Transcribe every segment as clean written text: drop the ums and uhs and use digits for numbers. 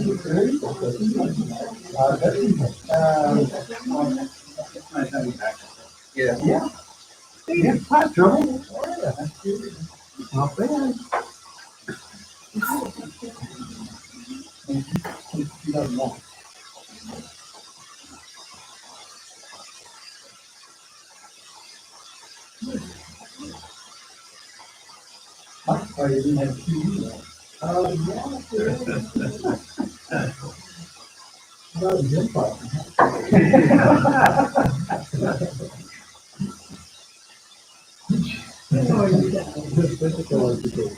Yeah. Yeah. Yeah. Hi, trouble. Not bad. I didn't have TV. Oh, yeah. About Jim Park. Physical education.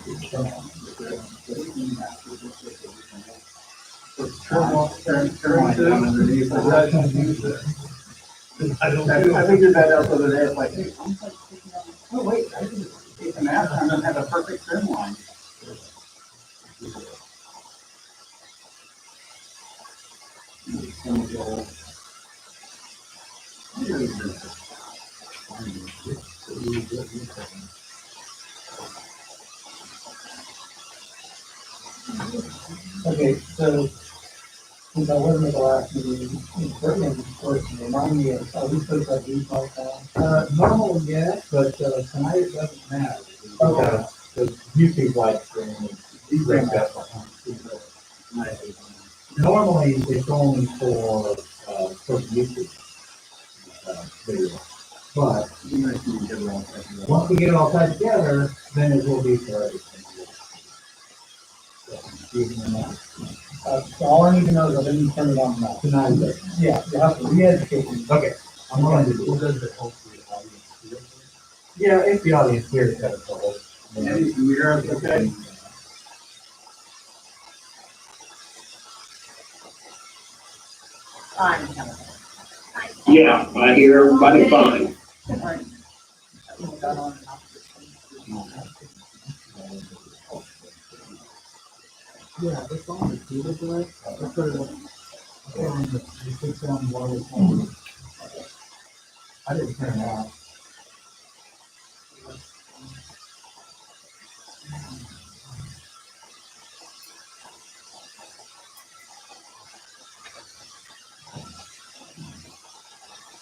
I figured that out the other day. It's like, hey, oh wait, I can take an app and then have a perfect trim line. Okay, so since I wasn't at the last meeting, Brittany, of course, remind me of, we put that default down. Normal, yeah, but tonight it doesn't matter. Okay. Because YouTube live streaming, these things got normally it's only for YouTube video. But once we get it all tied together, then it will be for everything. So all I need to know is I didn't turn it on now. Tonight, yeah, you have to re-educate me. Okay. I'm going to do it. Yeah, if the audience hears that, it's all. Yeah, you hear us okay? Yeah, I hear everybody fine. Yeah, it's on the computer, but I put it up. It's on one. I didn't turn it off.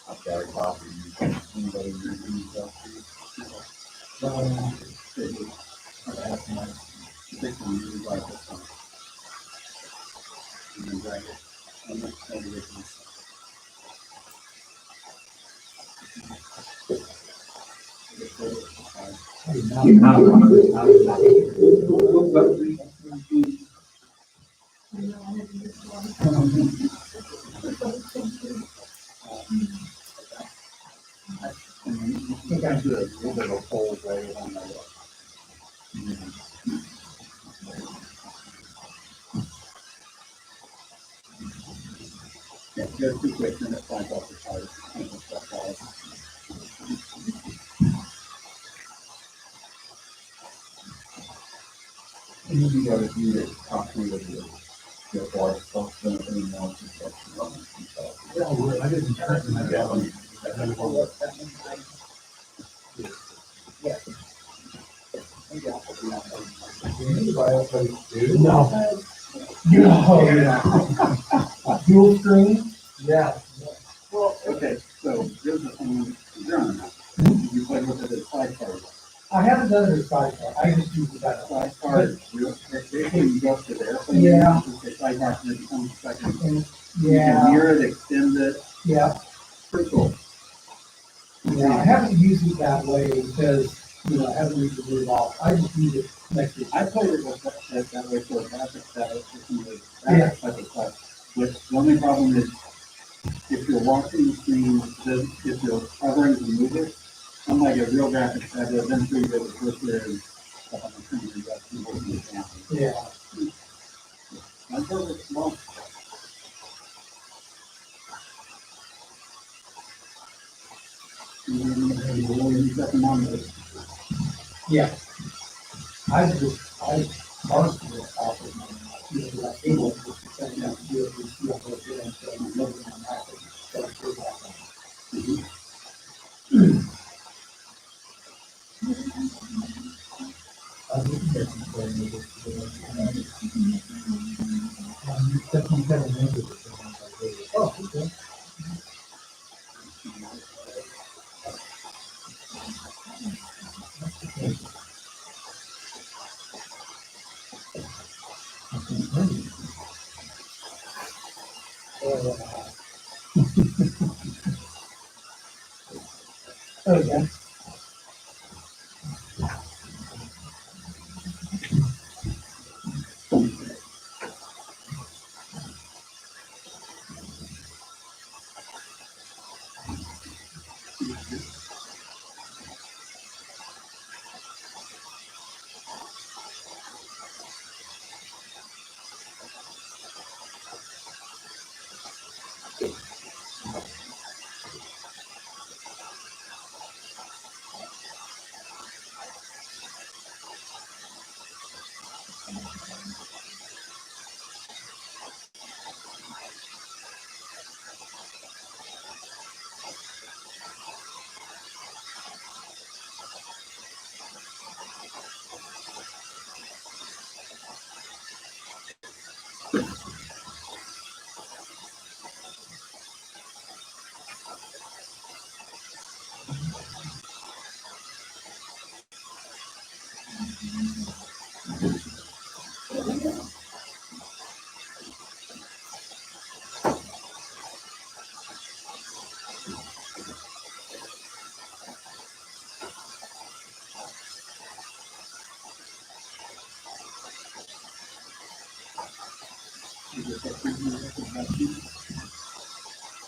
I've got a copy. Anybody read that? I think I did a little bit of a poll way on my yeah, just 2 quick minutes, find out the chart. And you got to do it, copy of your bar stuff, and everything else and stuff. Yeah, well, I didn't turn it down. No. Yeah. Dual screen? Yeah. Well, okay, so here's the thing, you're on that. You play with it as sidecar. I haven't done it as sidecar, I just use it as sidecar. Basically, you go to there. Yeah. The sidecar, and it becomes second. Yeah. You can mirror it, extend it. Yeah. Pretty cool. Yeah, I haven't used it that way because, I haven't used it really off. I just use it next to it. I played it with that way for a graphics that it's type of stuff. But the only problem is if you're watching the screen, if you're hovering to move it, unlike a real graphics tab, eventually you go to cursor and stuff on the screen, you got to move it down. Yeah. I thought it's small. Yeah. I parsed it off of my cable, just to send it out to do it, and see how it is, so I'm looking on that, so I figured out that. Oh, okay. Oh, yeah.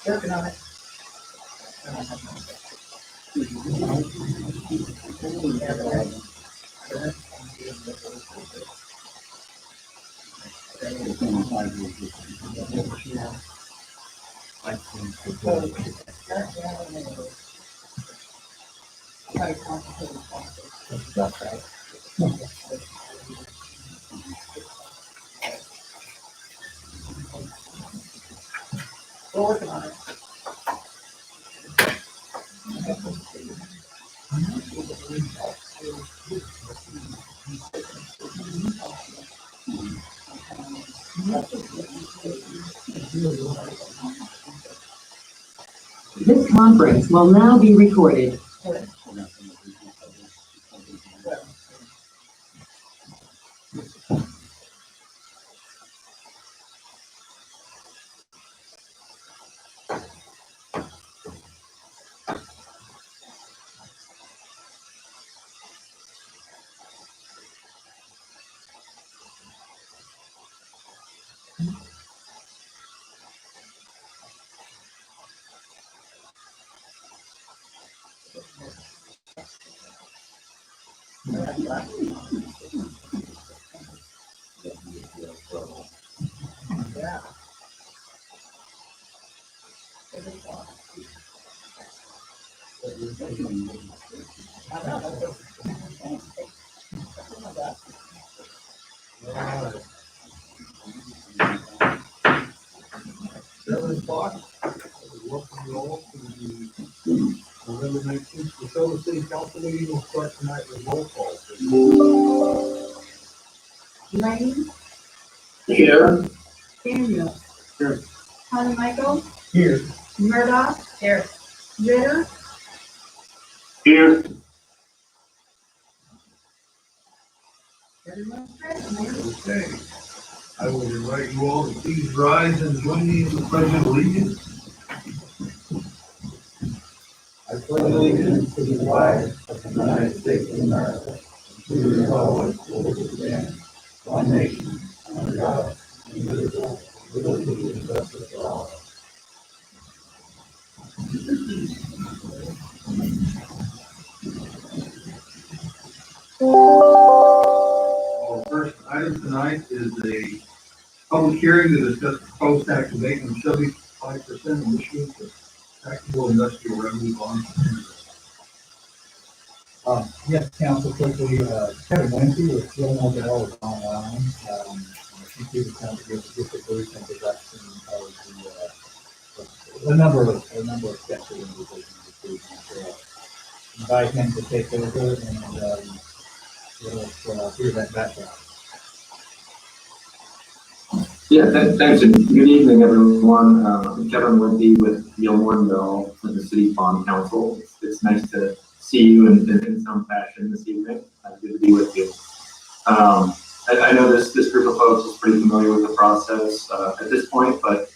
Working on it. That's right. We're working on it. This conference will now be recorded. Yeah. $7 welcome you all to the November 19th Desoto City Council meeting. Will start tonight with roll call. Lane, Here. Daniel. Here. Michael, Here. Murdoch. Here. Ritter, Here. everyone's present. Okay. I will invite you all to please rise and join me in the pledge of allegiance. I pledge allegiance to the flag of the United States of America, to the republic for which it stands, one nation, under God, indivisible, with liberty and justice for all. Our first item tonight is a public hearing to discuss proposed tax abatement of 75% of Michigan's taxable industrial revenue bonds. Yes, Council, quickly, Kevin Lindsay with Jill Nobel is online. She was kind of give a brief introduction of the number of steps that we're taking. Invite him to take over and let us hear that background. Yeah, thanks, and good evening, everyone. Kevin Wimpy with Neil Mortonville with the City Bond Council. It's nice to see you in some fashion this evening. Good to be with you. I know this group of folks is pretty familiar with the process at this point, but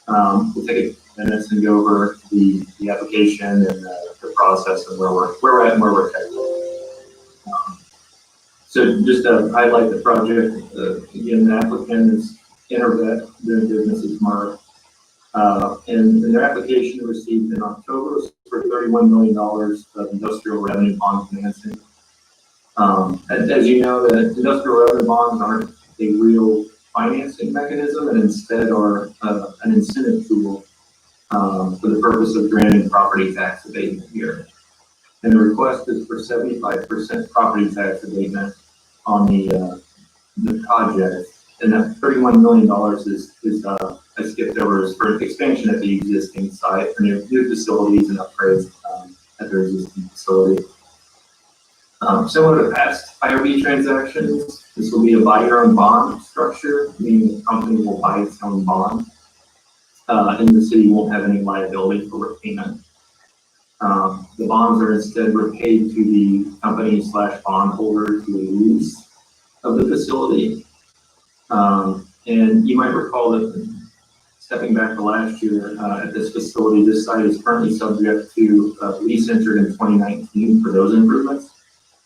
we'll take a minute and go over the application and the process and where we're at and where we're headed. So just to highlight the project, again, the applicant is Intervet, doing business as Mark. And their application received in October for $31 million of industrial revenue bond financing. As you know, the industrial revenue bonds aren't a real financing mechanism and instead are an incentive tool for the purpose of granting property tax abatement here. And the request is for 75% property tax abatement on the project. And that $31 million is I skipped over, is for expansion at the existing site for new facilities and upgrades at their existing facility. Similar to past IRB transactions, this will be a buy your own bond structure, meaning the company will buy its own bond, and the city won't have any liability for repayment. The bonds are instead repaid to the company / bondholder to a lease of the facility. And you might recall that stepping back to last year at this facility, this site is currently subject to lease entered in 2019 for those improvements.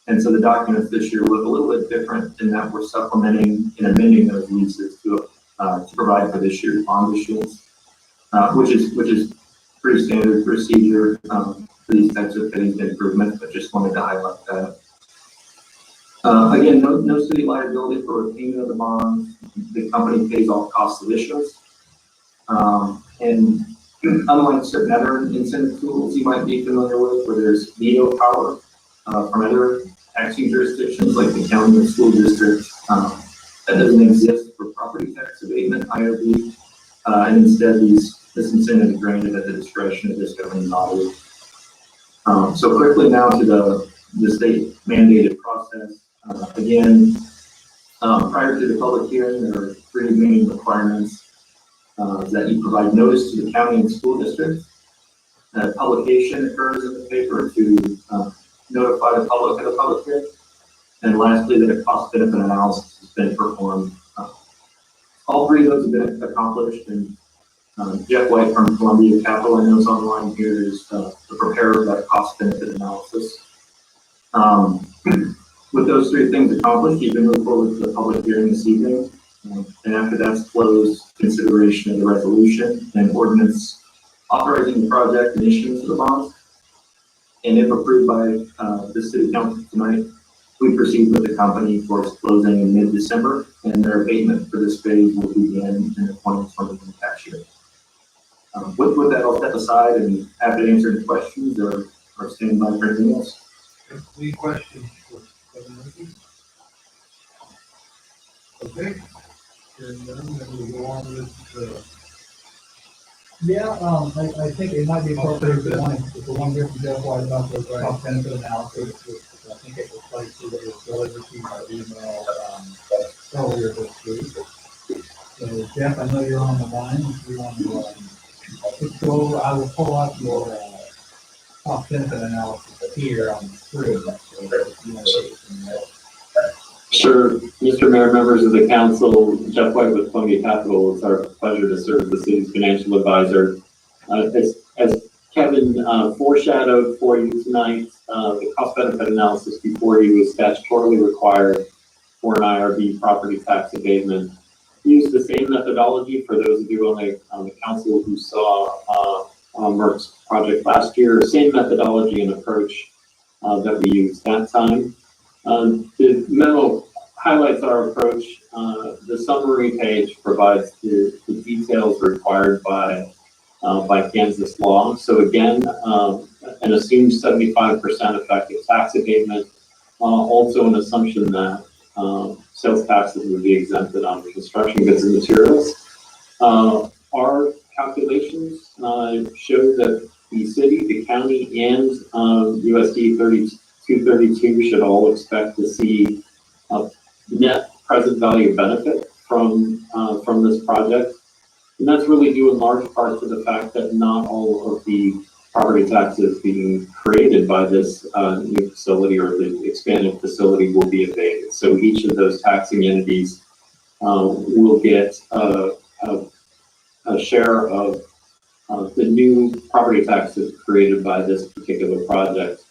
And so the documents this year look a little bit different in that we're supplementing and amending those leases to provide for this year's bond issuance, which is pretty standard procedure for these types of phased improvements, but just wanted to highlight that. Again, no city liability for repayment of the bonds. The company pays all costs of issuance. And unlike certain other incentive tools you might be familiar with, where there's veto power from other taxing jurisdictions like the county and school district, that doesn't exist for property tax abatement, IRB, and instead this incentive is granted at the discretion of this governing body. So quickly now to the state mandated process. Again, prior to the public hearing, there are three main requirements that you provide notice to the county and school district. Publication occurs in the paper to notify the public of the public hearing. And lastly, that a cost benefit analysis has been performed. All three of those have been accomplished, and Jeff White from Columbia Capital, I know is online here, is the preparer of that cost benefit analysis. With those three things accomplished, you can move forward to the public hearing this evening. And after that's closed, consideration of the resolution and ordinance authorizing the project and issuance of the bonds. And if approved by the city council tonight, we proceed with the company towards closing in mid-December, and their abatement for this phase will begin in the 2021 tax year. With that, I'll step aside and happy to answer any questions or stand by for anything else. Any questions for Kevin Wimpy? Okay. And then we'll go on with Yeah, I think it might be appropriate if the one here from Jeff White about the cost benefit analysis, which I think it was placed that it was delivered to my email earlier this week. So Jeff, I know you're on the line. If you want to just go over, I will pull up your cost benefit analysis here on the screen. So if you want to take it from there. Sure. Mr. Mayor, members of the council, Jeff White with Columbia Capital. It's our pleasure to serve the city's financial advisor. As Kevin foreshadowed for you tonight, the cost benefit analysis before you is statutorily required for an IRB property tax abatement. We use the same methodology for those of you on the council who saw Merck's project last year. Same methodology and approach that we used that time. The memo highlights our approach. The summary page provides the details required by Kansas law. So again, an assumed 75% effective tax abatement, also an assumption that sales taxes would be exempted on construction goods and materials. Our calculations show that the city, the county, and USD 232 should all expect to see a net present value benefit from this project. And that's really due in large part to the fact that not all of the property taxes being created by this new facility or the expanded facility will be abated. So each of those taxing entities will get a share of the new property taxes created by this particular project.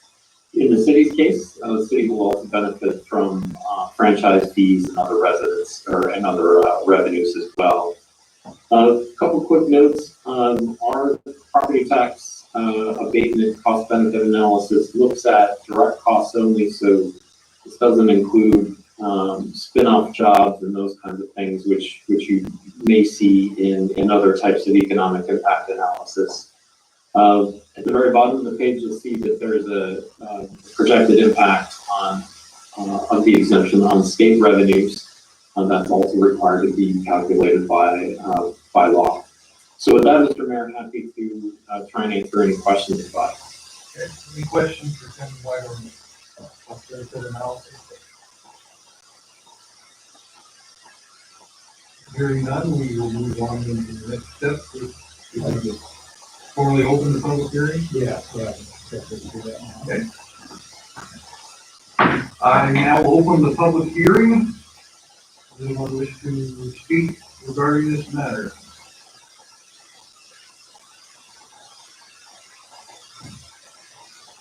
In the city's case, the city will also benefit from franchise fees and other and other revenues as well. A couple quick notes. Our property tax abatement cost benefit analysis looks at direct costs only, so this doesn't include spin-off jobs and those kinds of things, which you may see in other types of economic impact analysis. At the very bottom of the page, you'll see that there's a projected impact of the exemption on state revenues. That's also required to be calculated by law. So with that, Mr. Mayor, I'm happy to try and answer any questions about it. Okay, any questions for Kevin White on the cost benefit analysis? Hearing none, we will move on into the next step. We want to formally open the public hearing. Yeah, do that now. Okay. I now open the public hearing. Does anyone wish to speak regarding this matter?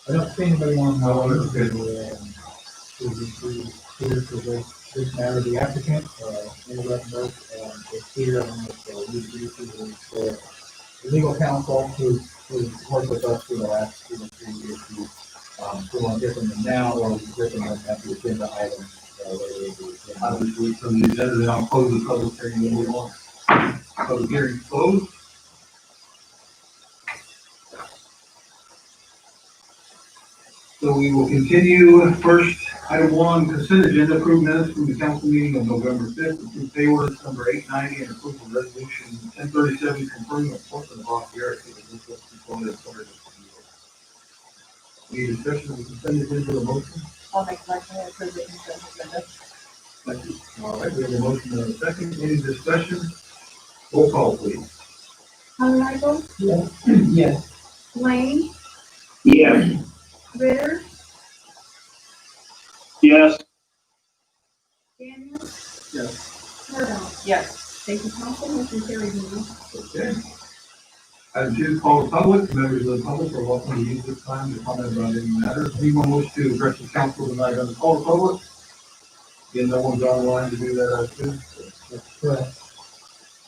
I don't see anybody on the Oh, line okay. to be here for this matter. The applicant, is here and the legal counsel who's worked with us for the last 2 or 3 years to go on different than now or different at the agenda items later. I will do it from the agenda, then I'll close the public hearing when we want. Public hearing closed. So we will continue. First, item 1, consent agenda, approved minutes from the council meeting of November 5th, approved pay orders number 890 and approved resolution 1037 confirming appointment of Ross Garrett to the district component authority. Any discussion of the consent agenda or motion? I'll make a motion to approve the consent agenda. Second. All right, we have a motion and a second. Any discussion? Roll call, please. Michael, Yes. Lane, Yes. Ritter, Yes. Daniel, Yes. Murdock. Yes. Thank you, council, motion carried now. Okay. Item 2, call the public. Members of the public are welcome to use this time to comment about any matters. Anyone wish to address the council tonight on the call the public? Again, no one's online to do that, I assume. That's correct.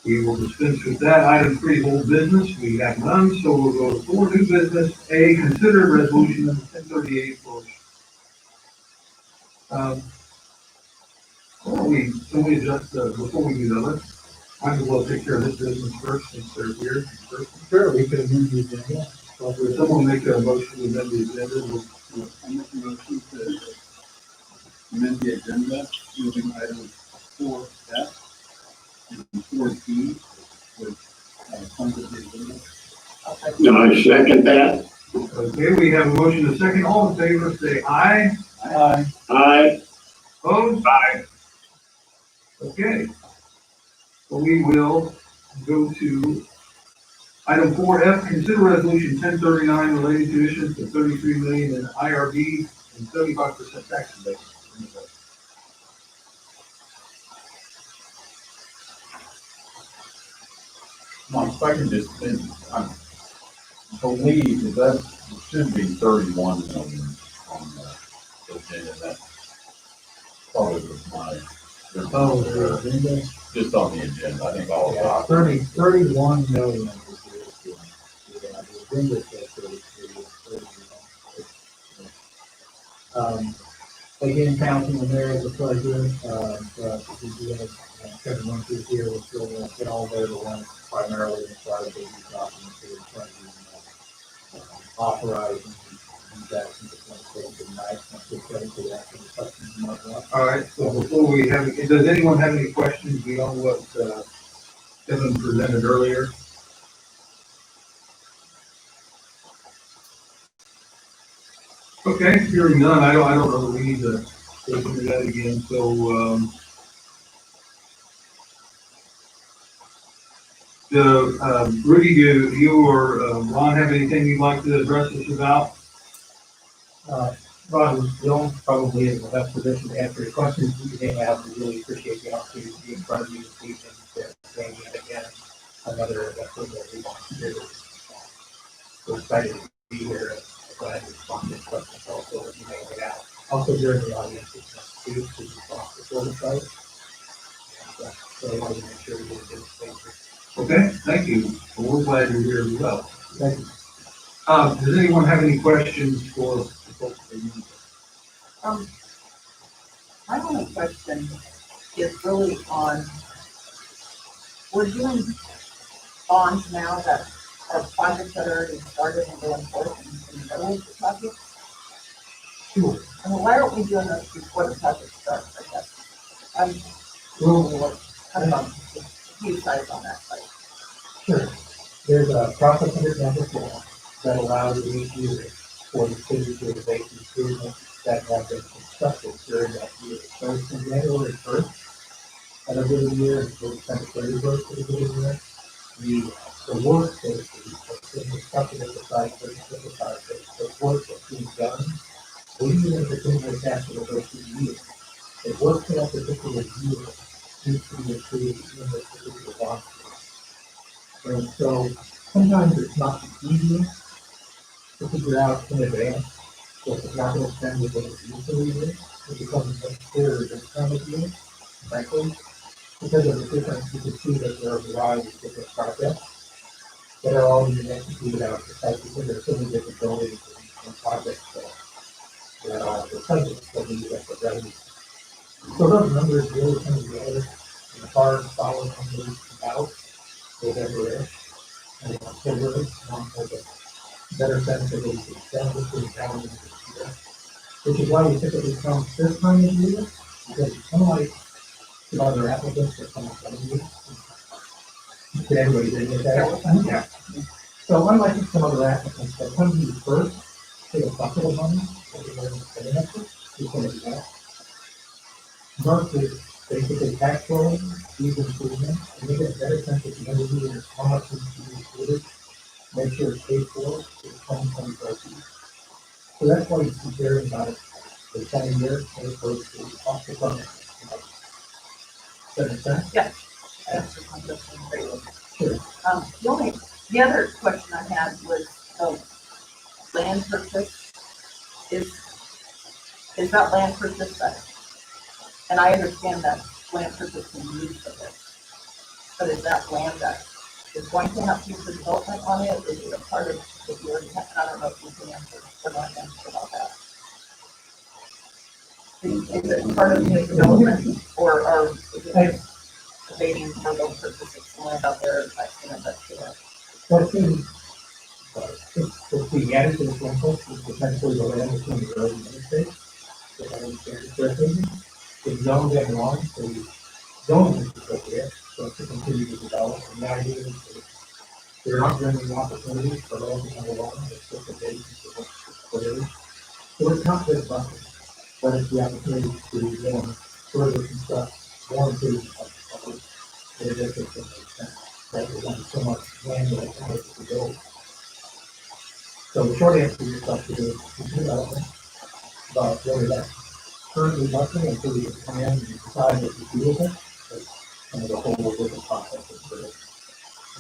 We will dispense with that. Item 3, old business. We have none, so we'll go to 4, new business. A, consider resolution number 1038 for. Can we adjust, before we do that, might as well take care of this business first since they're here first. Sure, we could amend the agenda. Would someone make a motion to amend the agenda? I make a motion to amend the agenda using items 4F and 4B with funds of the agenda. No, I second that. Okay, we have a motion and a second. All in favor, say aye. Aye. Aye. Opposed? Aye. Okay. So we will go to item 4F, consider resolution 1039 related to issuance of 33 million in IRB and 75% tax rebate. Mike, if I can just, I believe that should be 31 million on the agenda. That probably was my. Oh, the agenda? Just on the agenda, I think all Yeah, of 31 million. is the agenda says 33. Again, council and mayor, it's a pleasure, we have Kevin Winfrey here, we're still going to get all there, the one primarily inside of these documents that we're trying to authorize and that in the 26th tonight. Once we get into that, any questions you might have? All right, so before we have, does anyone have any questions beyond what Kevin presented earlier? Okay, hearing none, I don't know that we need to go through that again, so, Rudy, do you or Ron have anything you'd like to address us about? Ron, Bill probably is in the best position to answer your questions you may have. We really appreciate the opportunity to be in front of you this evening to say yet again another effort that we want to do. We're excited to be here and glad to respond to questions also that you may have. Also, during the audience, it's not due to respond before the site. And, so I want to make sure we do this thing. Okay, thank you. Well, we're glad you're here as well. Thank you. Does anyone have any questions for the folks that you? My only question is really on, we're doing bonds now that are projects that are already started and going forth in the middle of the project. Sure. I mean, why aren't we doing this before the project starts, I guess? I'm Well, kind of on the few sides on that side. sure. There's a process under campus law that allows each year for the city to abate improvements that have been constructed during that year. So it's from January 1st of a given year until December 31st of a given year. The work that is being constructed at the site, the work that's being done, we need a particular task for the first 2 years. The work for that particular year needs to be included in this particular bond. And so sometimes it's not easy to figure out in advance what the capital spend is going to be for the year. It becomes much clearer this time of year, frankly, because of the difference. You can see that there are a variety of different projects that are all being executed out of the site because there are so many different buildings and projects that are the subjects that we get the revenue. So those numbers really come together in a hard, solid numbers about November-ish and October, with a better sense of what we can spend between calendar this year. Which is why we typically come this time of year, because unlike some other applicants that come in front of you, did everybody did get that? Yeah. So unlike some other applicants that come to you first, take a bucket of money, that they're going to spend it before they do that. Mark is basically tax flowing, these improvements, and they get a better sense at the end of the year how much needs to be included, make sure it's paid for the 2024 season. So that's why it's comparing about the 10 years as opposed to off the front. Does that make sense? Yeah. That's just my question. Great. Sure. The other question I had was, land purchase. Is that land purchase that, and I understand that land purchase can be used for this, but is that land that is going to have future development on it? Is it a part of, if you already have, I don't know if you can answer or not answer about that. Is it part of the development or is it debating for those purposes, some land out there, like, that's Well, if we added to the sample, it's potentially the land between the road and the interstate. If I understand it correctly, it's zoned M1, so we zoning is appropriate, so to continue to develop. And the idea is that there aren't really opportunities for land to come along, it's just a basis of clearly. So it's not just buses, but it's the opportunity to further construct more improvements of the district that makes sense. That there's only so much land that it has to build. So the short answer to your question is development, but whether that's currently nothing until we can come in and decide what to do with it, that's kind of a whole different process.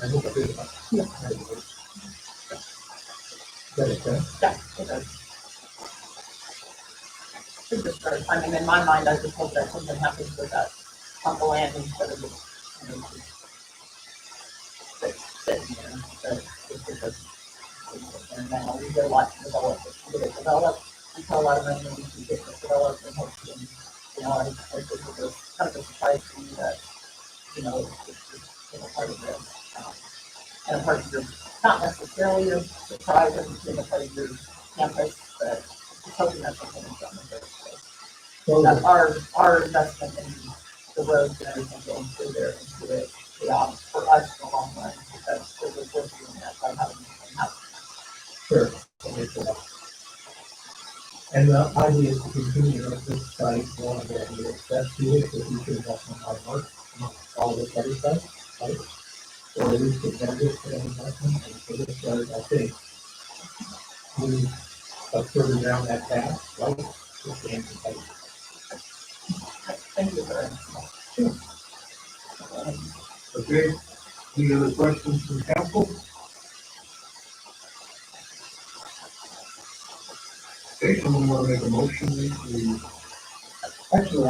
And I hope I did that. Yeah. That makes sense? Yeah, it does. Should just start, I mean, in my mind, I just hope that something happens with that on the land instead of just, sitting there, but it's because, and now we get a lot to develop, to get it developed, until a lot of money we can get it developed and hopefully, I think it was kind of a surprise to me that, it's part of this, and a part of your, not necessarily a surprise, but a part of your campus, but just hoping that something is done with it. So that our investment in the roads and everything going through there into it, for us in the long run, because it was worth doing that by having it happen. Sure. And the idea is to continue to this site one that we expect to it, the future investment by Mark, all the other sites, right? So it is competitive for investment, and for this, I think, we are further down that path, right? It's the competitive. Thank you very much. Okay, any other questions from council? Okay, someone want to make a motion to? Actually, I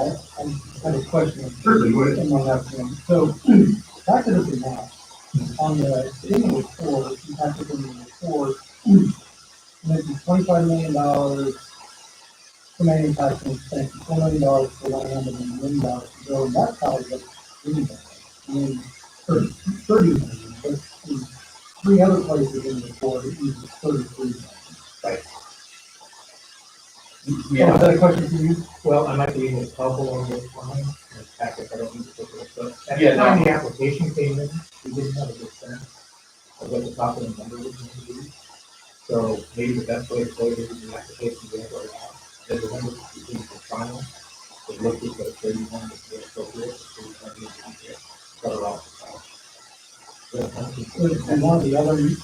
have a question. Certainly, go ahead. On that point. So, back to the map, on the, in the report, you have to in the report, maybe $25 million for manufacturing expense, $4 million for land, and $1 million for building. That's how it looks. I mean, 30 million, but in three other places in the report, it uses 33 million. Right. Oh, is that a question for you? Well, I might be able to couple on this line, in the packet, I don't need to put it, but at the time the application came in, we didn't have a good sense of what the top of the number was going to be. So maybe the best way to go is the application we have right now. There's a number of people for final, they looked at the 31 that's the appropriate, so we have to cover off the top. And one of the other, is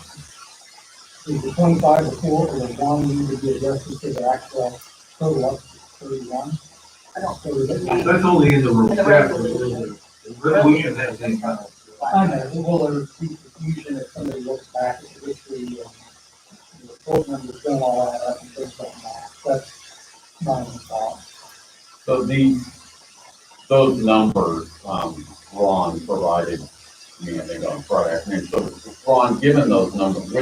the 25 before, or the one need to be adjusted to the actual total up to 31? I don't So is it- That's only in the In the resolution. The resolution has any kind of. I know, will there be confusion if somebody looks back at the history and the report numbers don't all add up and things like that? That's my own thought. So those numbers, Ron provided me, I think, on Friday afternoon. So Ron, given those numbers,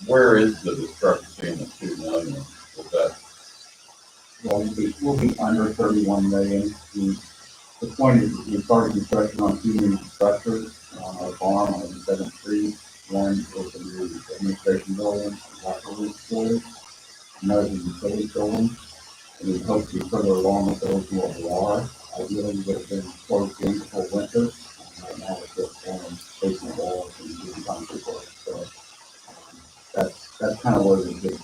where is the discrepancy in the 2 million? Is that? Well, we'll be under 31 million. The point is, we started construction on 2 new structures on our farm on 7th Street. One is the new administration building, laboratory facility, another is the utility building. And we hope to be further along with those than what we are. Ideally, we would have been closed in before winter. Right now, we're just on basement walls and doing concrete work. So that's kind of where the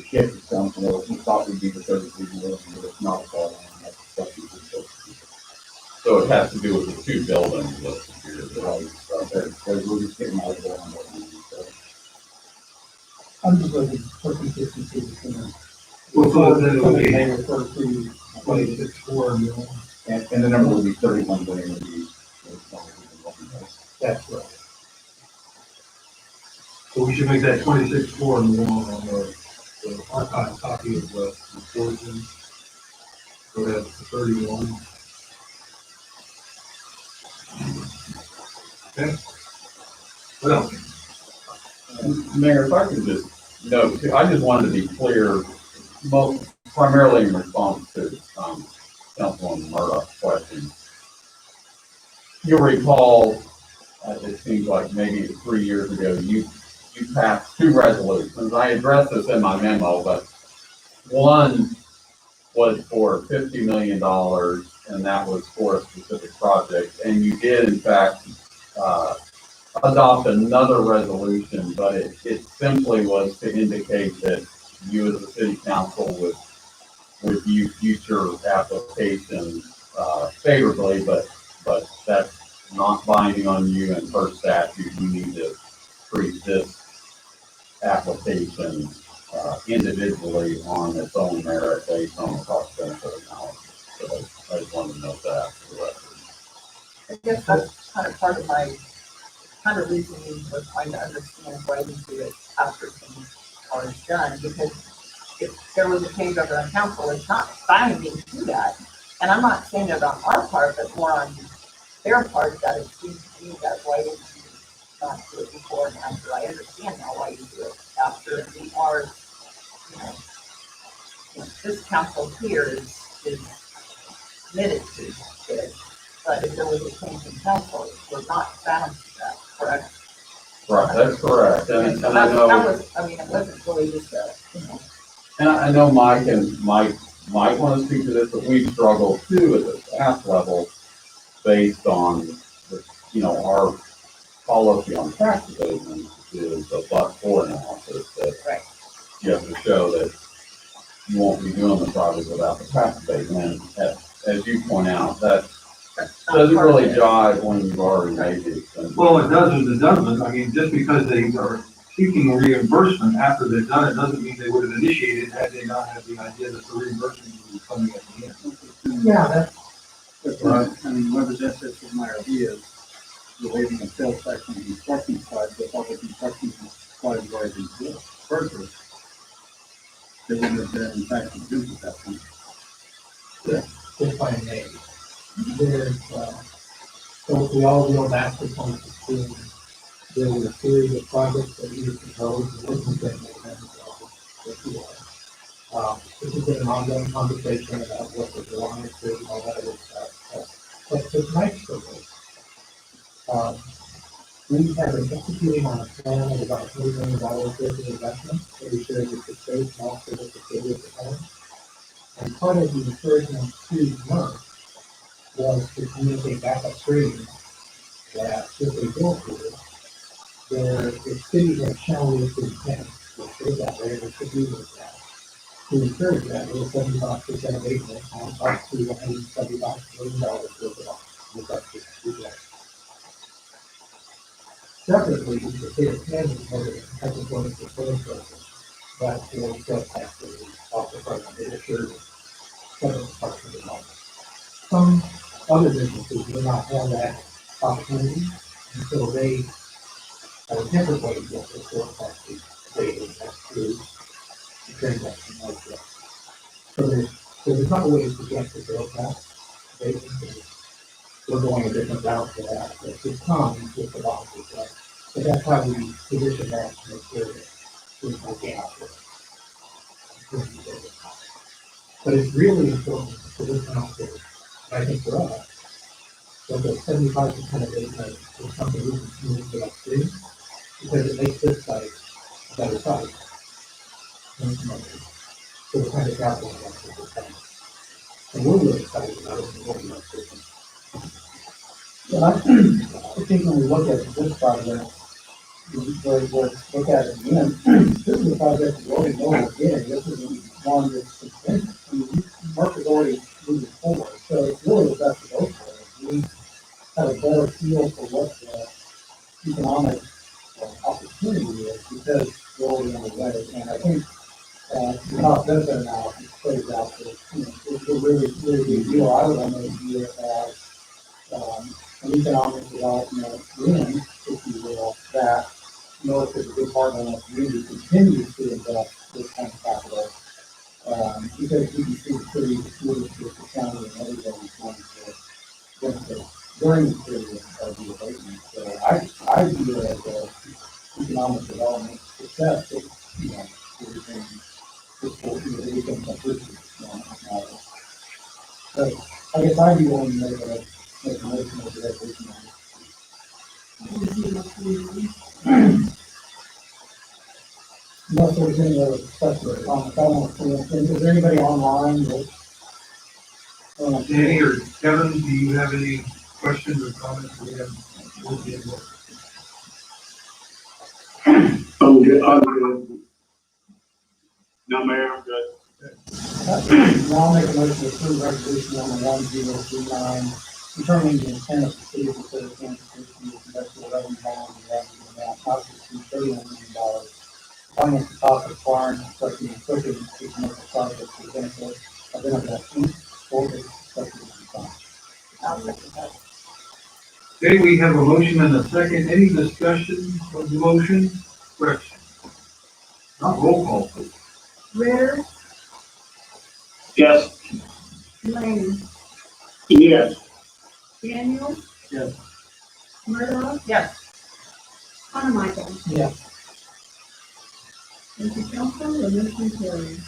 shift is coming from. We thought we'd be the 33 million, but it's not at all. That's what we just. So it has to do with the 2 buildings listed here. We're just getting out of there on what we need. So I'm just looking for consistency between. Well, so then it would be- They refer to 26.4 million. And the number will be 31 million. Would be, That's right. So we should make that 26.4 and one on the archive copy of the report. So that's 31. Okay. What else? Mayor, if I could just note, I just wanted to be clear, primarily in response to Councilwoman Murdoch's question. You'll recall, it seems like maybe 3 years ago, you passed 2 resolutions. I addressed this in my memo, but one was for $50 million, and that was for a specific project. And you did, in fact, adopt another resolution, but it simply was to indicate that you as a city council would view future applications favorably, but that's not binding on you, and per statute, you need to treat this application individually on its own merit based on the cost benefit analysis. So I just wanted to note that for the record. I guess that's kind of part of my kind of reasoning for trying to understand why we do it after things are done, because if there was a change over on council, it's not binding to do that. And I'm not saying it on our part, but more on their part, that it seems to me that why didn't you not do it before and after? I understand now why you do it after, and we are, this council here is committed to it. But if there was a change in council, we're not bound to that, correct? Right, that's correct. And I That know, was, I mean, it wasn't really just a, and I know Mike might want to speak to this, but we've struggled too at the staff level based on our policy on tax evasion is a but-for analysis that right. you have to show that you won't be doing the project without the tax abatement. And as you point out, that's Doesn't really jive when you've already made it. Well, it does and it doesn't. I mean, just because they are seeking reimbursement after they've done it, doesn't mean they would have initiated had they not had the idea that the reimbursement would be coming at the end. Yeah, That's right. I mean, one of the benefits of my idea is relating a sales tax on the construction side, but all the construction supplies have already been built. Further, they wouldn't have been impacted due to that point. if I may, there's, so if we all go back to 2016, there were a series of projects that we proposed, and this has been this has been an ongoing conversation about what the reliance is and all that other stuff. But for tonight's purpose, we have been executing on a plan of about $40 million worth of investment that we shared with the state and also with the city at the time. And part of the encouragement to Merck was to communicate back upstream that if they go through, the city has shown its intent, which is that way, and it should be with that. To encourage that, with 75% of acreage on up to $175 million worth of reduction. Separately, the state of Kansas has a technical support program that will sell taxes off the front of it, assures federal department of money. Some other businesses do not have that opportunity until they have a different way to get their sales taxes paid, and that's through the transaction like that. So there's a couple ways to get the sales tax paid, and we're going a different route for that, but it comes with the boxes, right? So that's how we position that to make sure that there's no gap there. But it's really important for this council, I think for us, that the 75% of it is something we can communicate upstream, because it makes this site a better site. So the kind of capital investment is coming. And we're really excited about it and what we want to do. Yeah, I think when we look at this project, we look at it again, this is a project we already know we're getting, this isn't one that's substantial. I mean, Mark is already moving forward, so it's really the best of both worlds. We have a better feel for what the economic opportunity is because we're already on the way, and I think the cost benefit analysis plays out that, it's a really, really big deal. I would almost view it as an economic development win, if you will, that North is a good partner in the community, continues to invest this kind of capital, because you can see the city, the school district, the county, and everybody's going to benefit during the period of the abatement. So I view it as an economic development success that, everything, everything completely, so I guess I'd be willing to make a motion of the resolution. Unless there's any other special comments, I want to, is there anybody online that? Danny or Kevin, do you have any questions or comments? We have. I'm good. No, Mayor, I'm good. I'll make a motion to approve resolution number 1039, determining the intent of the city of Desoto, Kansas to invest the revenue bond and revenue amount not to exceed $31 million. Finance the cost of acquiring, constructing, and equipping the commercial projects for the benefit of investment or the construction of the fund. Okay, we have a motion and a second. Any discussion of the motion? Question? Not roll call, please. Ritter, Yes. Lane, Yes. Daniel. Yes. Murdock, Yes. Carmichael. Yes. Thank you, council, the motion carries.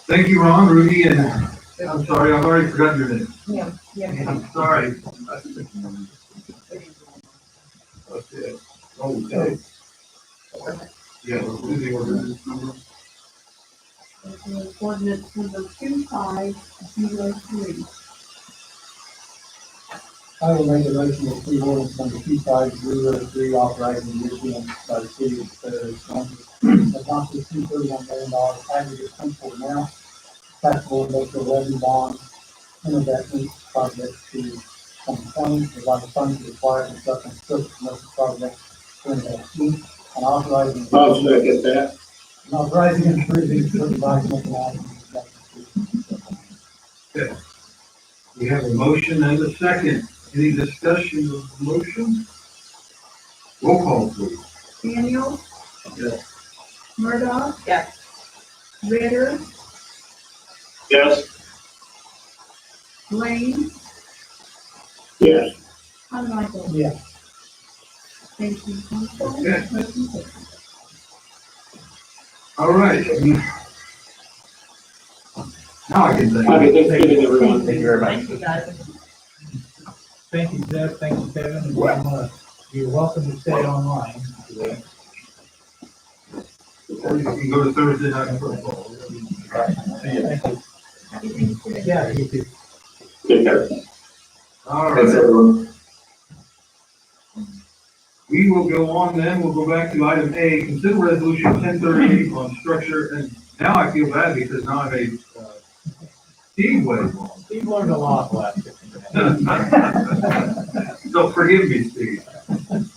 Thank you, Ron, Rudy, and I'm sorry, I've already forgotten your name. Yeah, yeah. I'm sorry. Okay. Okay. Yeah, we'll do the ordinance number. Okay, ordinance number 2503. I will make a motion to approve ordinance number 2503, authorizing the issuance by the city of Desoto, Kansas, of not to exceed $31 million aggregate principal amount, taxable industrial revenue bond, Internet project to 2020, provide the funds required to construct and service commercial project 2019, and authorizing. I'll second that. And authorizing and approving certain documents and actions. Okay. We have a motion and a second. Any discussion of the motion? Roll call, please. Daniel, Yes. Murdoch, Yes. Ritter, Yes. Lane, Yes. Carmichael. Yeah. Thank you, council. Okay. Motion carries. All right. Now I can say. Happy Thanksgiving, everyone. Thank you very much. Thank you, guys. Thank you, Jeff. Thank you, Kevin. And you're welcome to stay online. Or you can go to Thursday night football. See you. Thank you. Happy Thanksgiving. Yeah, you too. Take care. All Thanks, right. everyone. We will go on then. We'll go back to item A, consider resolution 1038 on structure. And now I feel bad because now I made Steve wait long. Steve learned a lot last 15 minutes. So forgive me, Steve.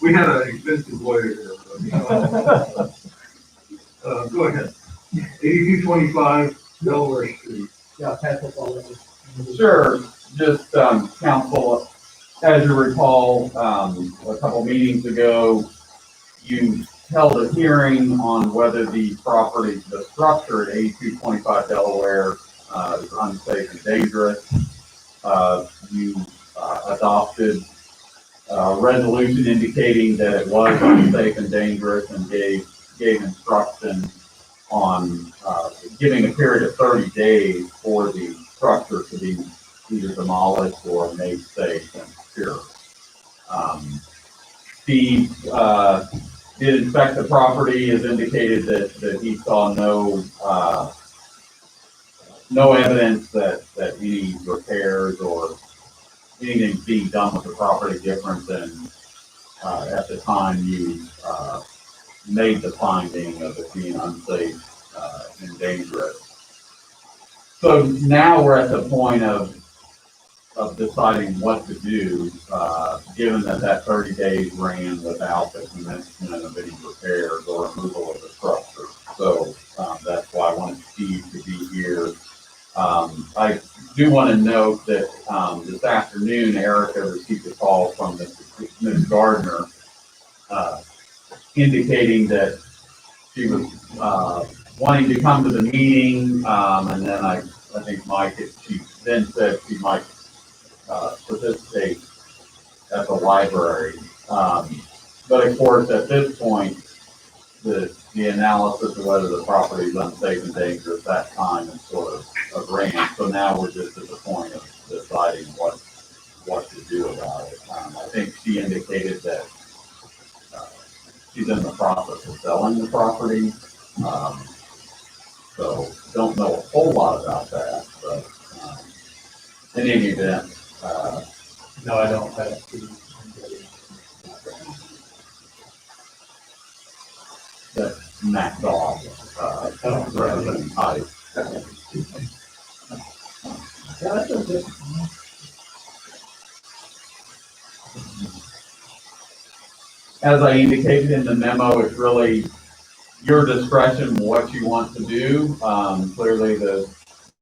We had an expensive lawyer here. Go ahead. 8225 Delaware Street. Yeah, pass it all over. Sure, just, council, as you recall, a couple meetings ago, you held a hearing on whether the property, the structure at 8225 Delaware, is unsafe and dangerous. You adopted a resolution indicating that it was unsafe and dangerous and gave instruction on giving a period of 30 days for the structure to be either demolished or made safe and secure. Steve did inspect the property, has indicated that he saw no evidence that any repairs or anything being done with the property different than at the time you made the finding of it being unsafe and dangerous. So now we're at the point of deciding what to do, given that 30 days ran without the commencement of any repairs or removal of the structure. So that's why I wanted Steve to be here. I do want to note that this afternoon, Erica received a call from Ms. Gardner indicating that she was wanting to come to the meeting, and then I think she then said she might participate at the library. But of course, at this point, the analysis of whether the property is unsafe and dangerous, that time is sort of ran. So now we're just at the point of deciding what to do about it. I think she indicated that she's in the process of selling the property. So don't know a whole lot about that, but in any event, No, I don't. I don't see. that's knocked off, rather than height. Yeah, that's okay. As I indicated in the memo, it's really your discretion what you want to do. Clearly, the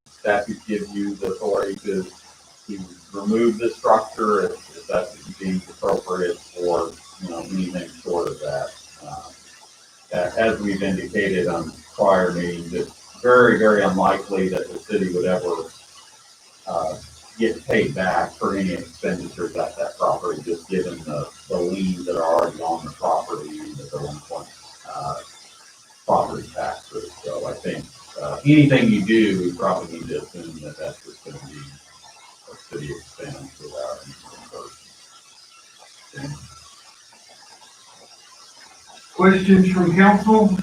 statute gives you the authority to remove the structure if that's what you deem appropriate, or anything short of that. As we've indicated on prior meetings, it's very, very unlikely that the city would ever get paid back for any expenditures at that property, just given the liens that are already on the property, the delinquent property taxes. So I think anything you do, we probably need to assume that that's just going to be a city expense without any reimbursement. Questions from council?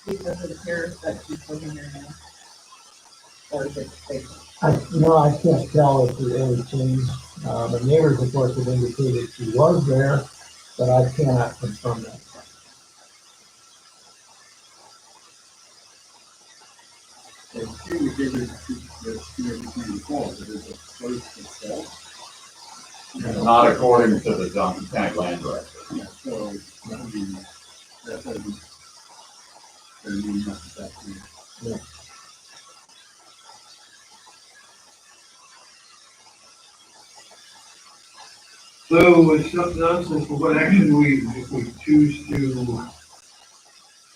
Because it appears that she's living there now. Or is it safe? I can't tell if there's any change. The neighbors, of course, have indicated she was there, but I cannot confirm that. that's near between falls, it is a place itself. Not according to the Johnson County Land Record. Yeah, so, I mean, that doesn't mean much at that point. So it's up to us as to what action if we choose to,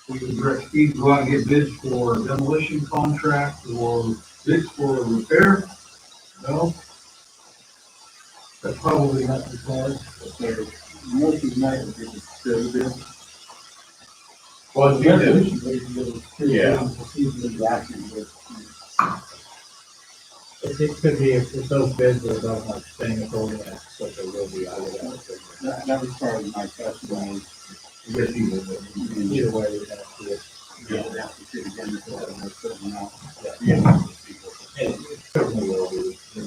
we can direct Steve to go out and get bids for demolition contract or bids for repair. No? That's probably not required. So, most of the night would be the bid. Well, The you did, resolution, we can do two Yeah. bids to see if the action is. It could be, if those bids are about like staying authority, that's what they will be, I would have to say. That was part of my question, was, Yes, either way, we have to. you know, have to sit again until it was certain amount. Yeah. And it certainly will be. So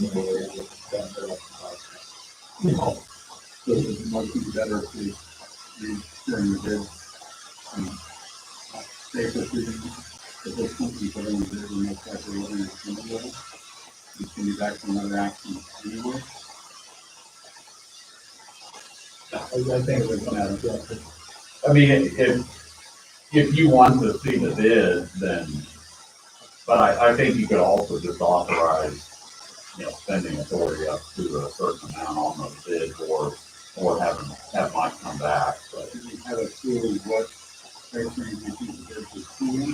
it might be better if we during the bid, say if there's something put in the bid, and most likely we're going to come with it. We can be back to another action anyway. I think it would come out, yeah. I mean, if you want to see the bid, then, but I think you could also just authorize, spending authority up to a certain amount on the bid, or have Mike come back, but. Do we have a clue what price range you think the bid is doing?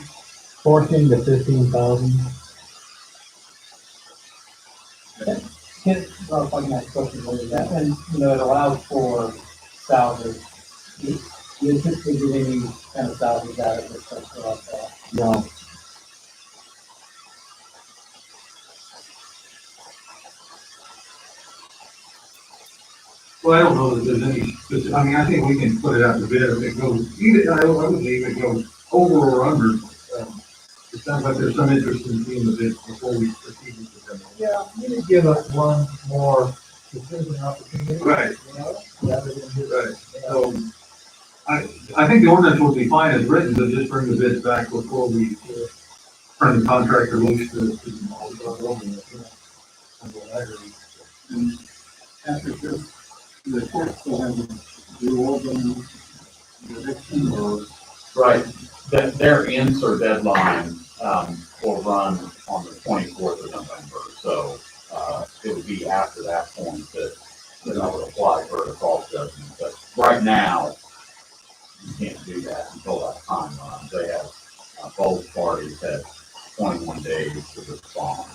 14 to 15,000. Well, if I can ask a question related to that, and, it allows for salvage. Do you anticipate getting any kind of salvage out of this, stuff like that? No. Well, I don't know that there's any, I mean, I think we can put it out to bid if it goes, either, I would say if it goes over or under. It sounds like there's some interest in seeing the bids before we proceed with them. Yeah, maybe give us one more decision opportunity. Right. Rather than just, Right. So, I think the ordinance will be fine as written, but just bring the bids back before we turn the contractor loose to. And after this, the court still hasn't ruled on the eviction or. Right, their answer deadline, will run on the 24th of November, so, it would be after that point that I would apply for a default judgment, but right now, you can't do that until that time runs. They have, both parties have 21 days to respond.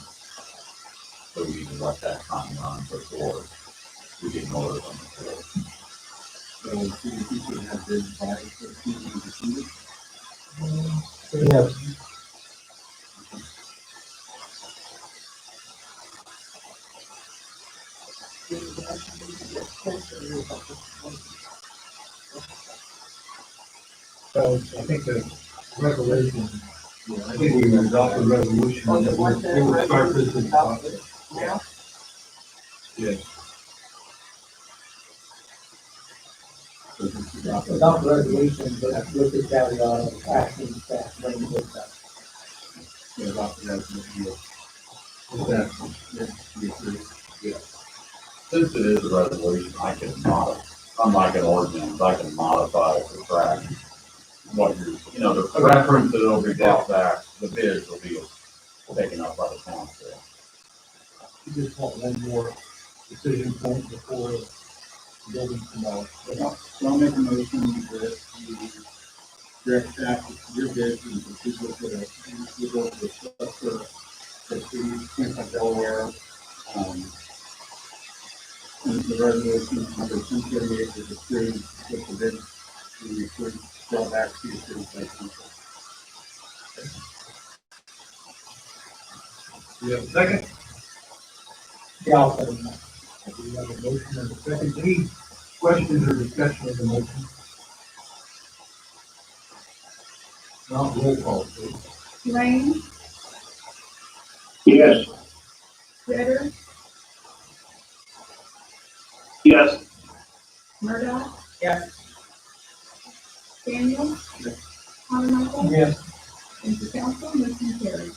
So we need to let that time run before we get notice on the court. So, do you think we have bids by the 15th of December? yes. So I think the resolution, I think we would adopt the resolution and it would start this in process. Now, Yes. Adopt the resolution, but with the caveat of action staff, bring the bids back. So about the resolution, Since it is a resolution, I can modify, unlike an ordinance, I can modify it to track what you're, the reference that it'll be brought back, the bids will be taken up by the council. you just want one more decision point before the building tomorrow. so I'll make a motion that we direct staff to your bids and proceed with the structure that the Quincy, Delaware, and the resolution number 238 is approved with the bid to be approved, brought back to you to the council. Do you have a second? Yeah, I'll second that. We have a motion and a second. Any questions or discussion of the motion? Not roll call, please. Lane, Yes. Ritter, Yes. Murdoch, yes, Daniel, Carmichael. Yes. Thank you, council, motion carries.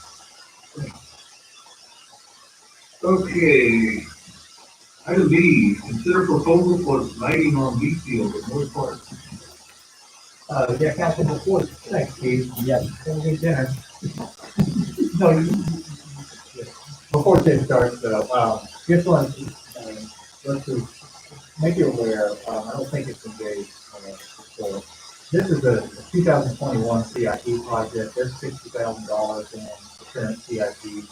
Okay. Item B, consider proposal for lighting on B field at North Park. Yeah, Council, before, thanks, Steve. Yes. Have a good dinner. No, before Tim starts, though, just want to, let's just make you aware, I don't think it's engaged, so this is a 2021 CIP project, there's $60,000 in the current CIP to be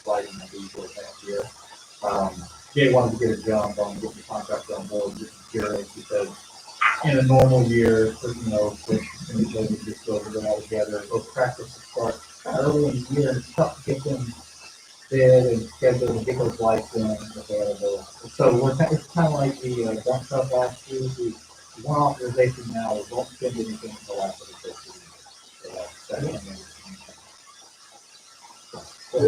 lighting the vehicle next year. Jay wanted to get a jump on getting the contractor on board, just curious, because in a normal year, when we just go over them all together, those practices start early in the year, it's tough to get them bid and schedule and get those lights in available. So it's kind of like the dump truck last year, we want authorization now, we won't spend anything until after the first year. So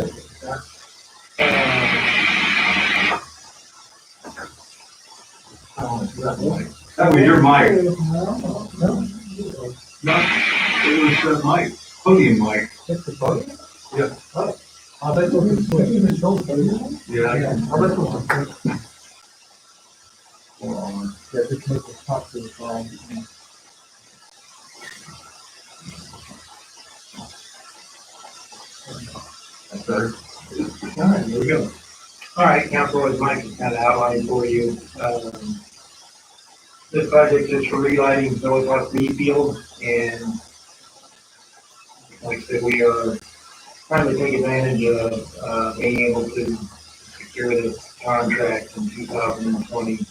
That was your mic, No, not, it was Mike, podium mic. just the podium? Yeah. Oh, I'll bet we'll just switch. Yeah. I'll bet we'll just switch. Yeah, just make the talk to the phone. That's better. All right, here we go. All right, council, as Mike kind of outlined for you, this project is for relighting Village Park B field, and like I said, we are trying to take advantage of, being able to secure this contract in 2020,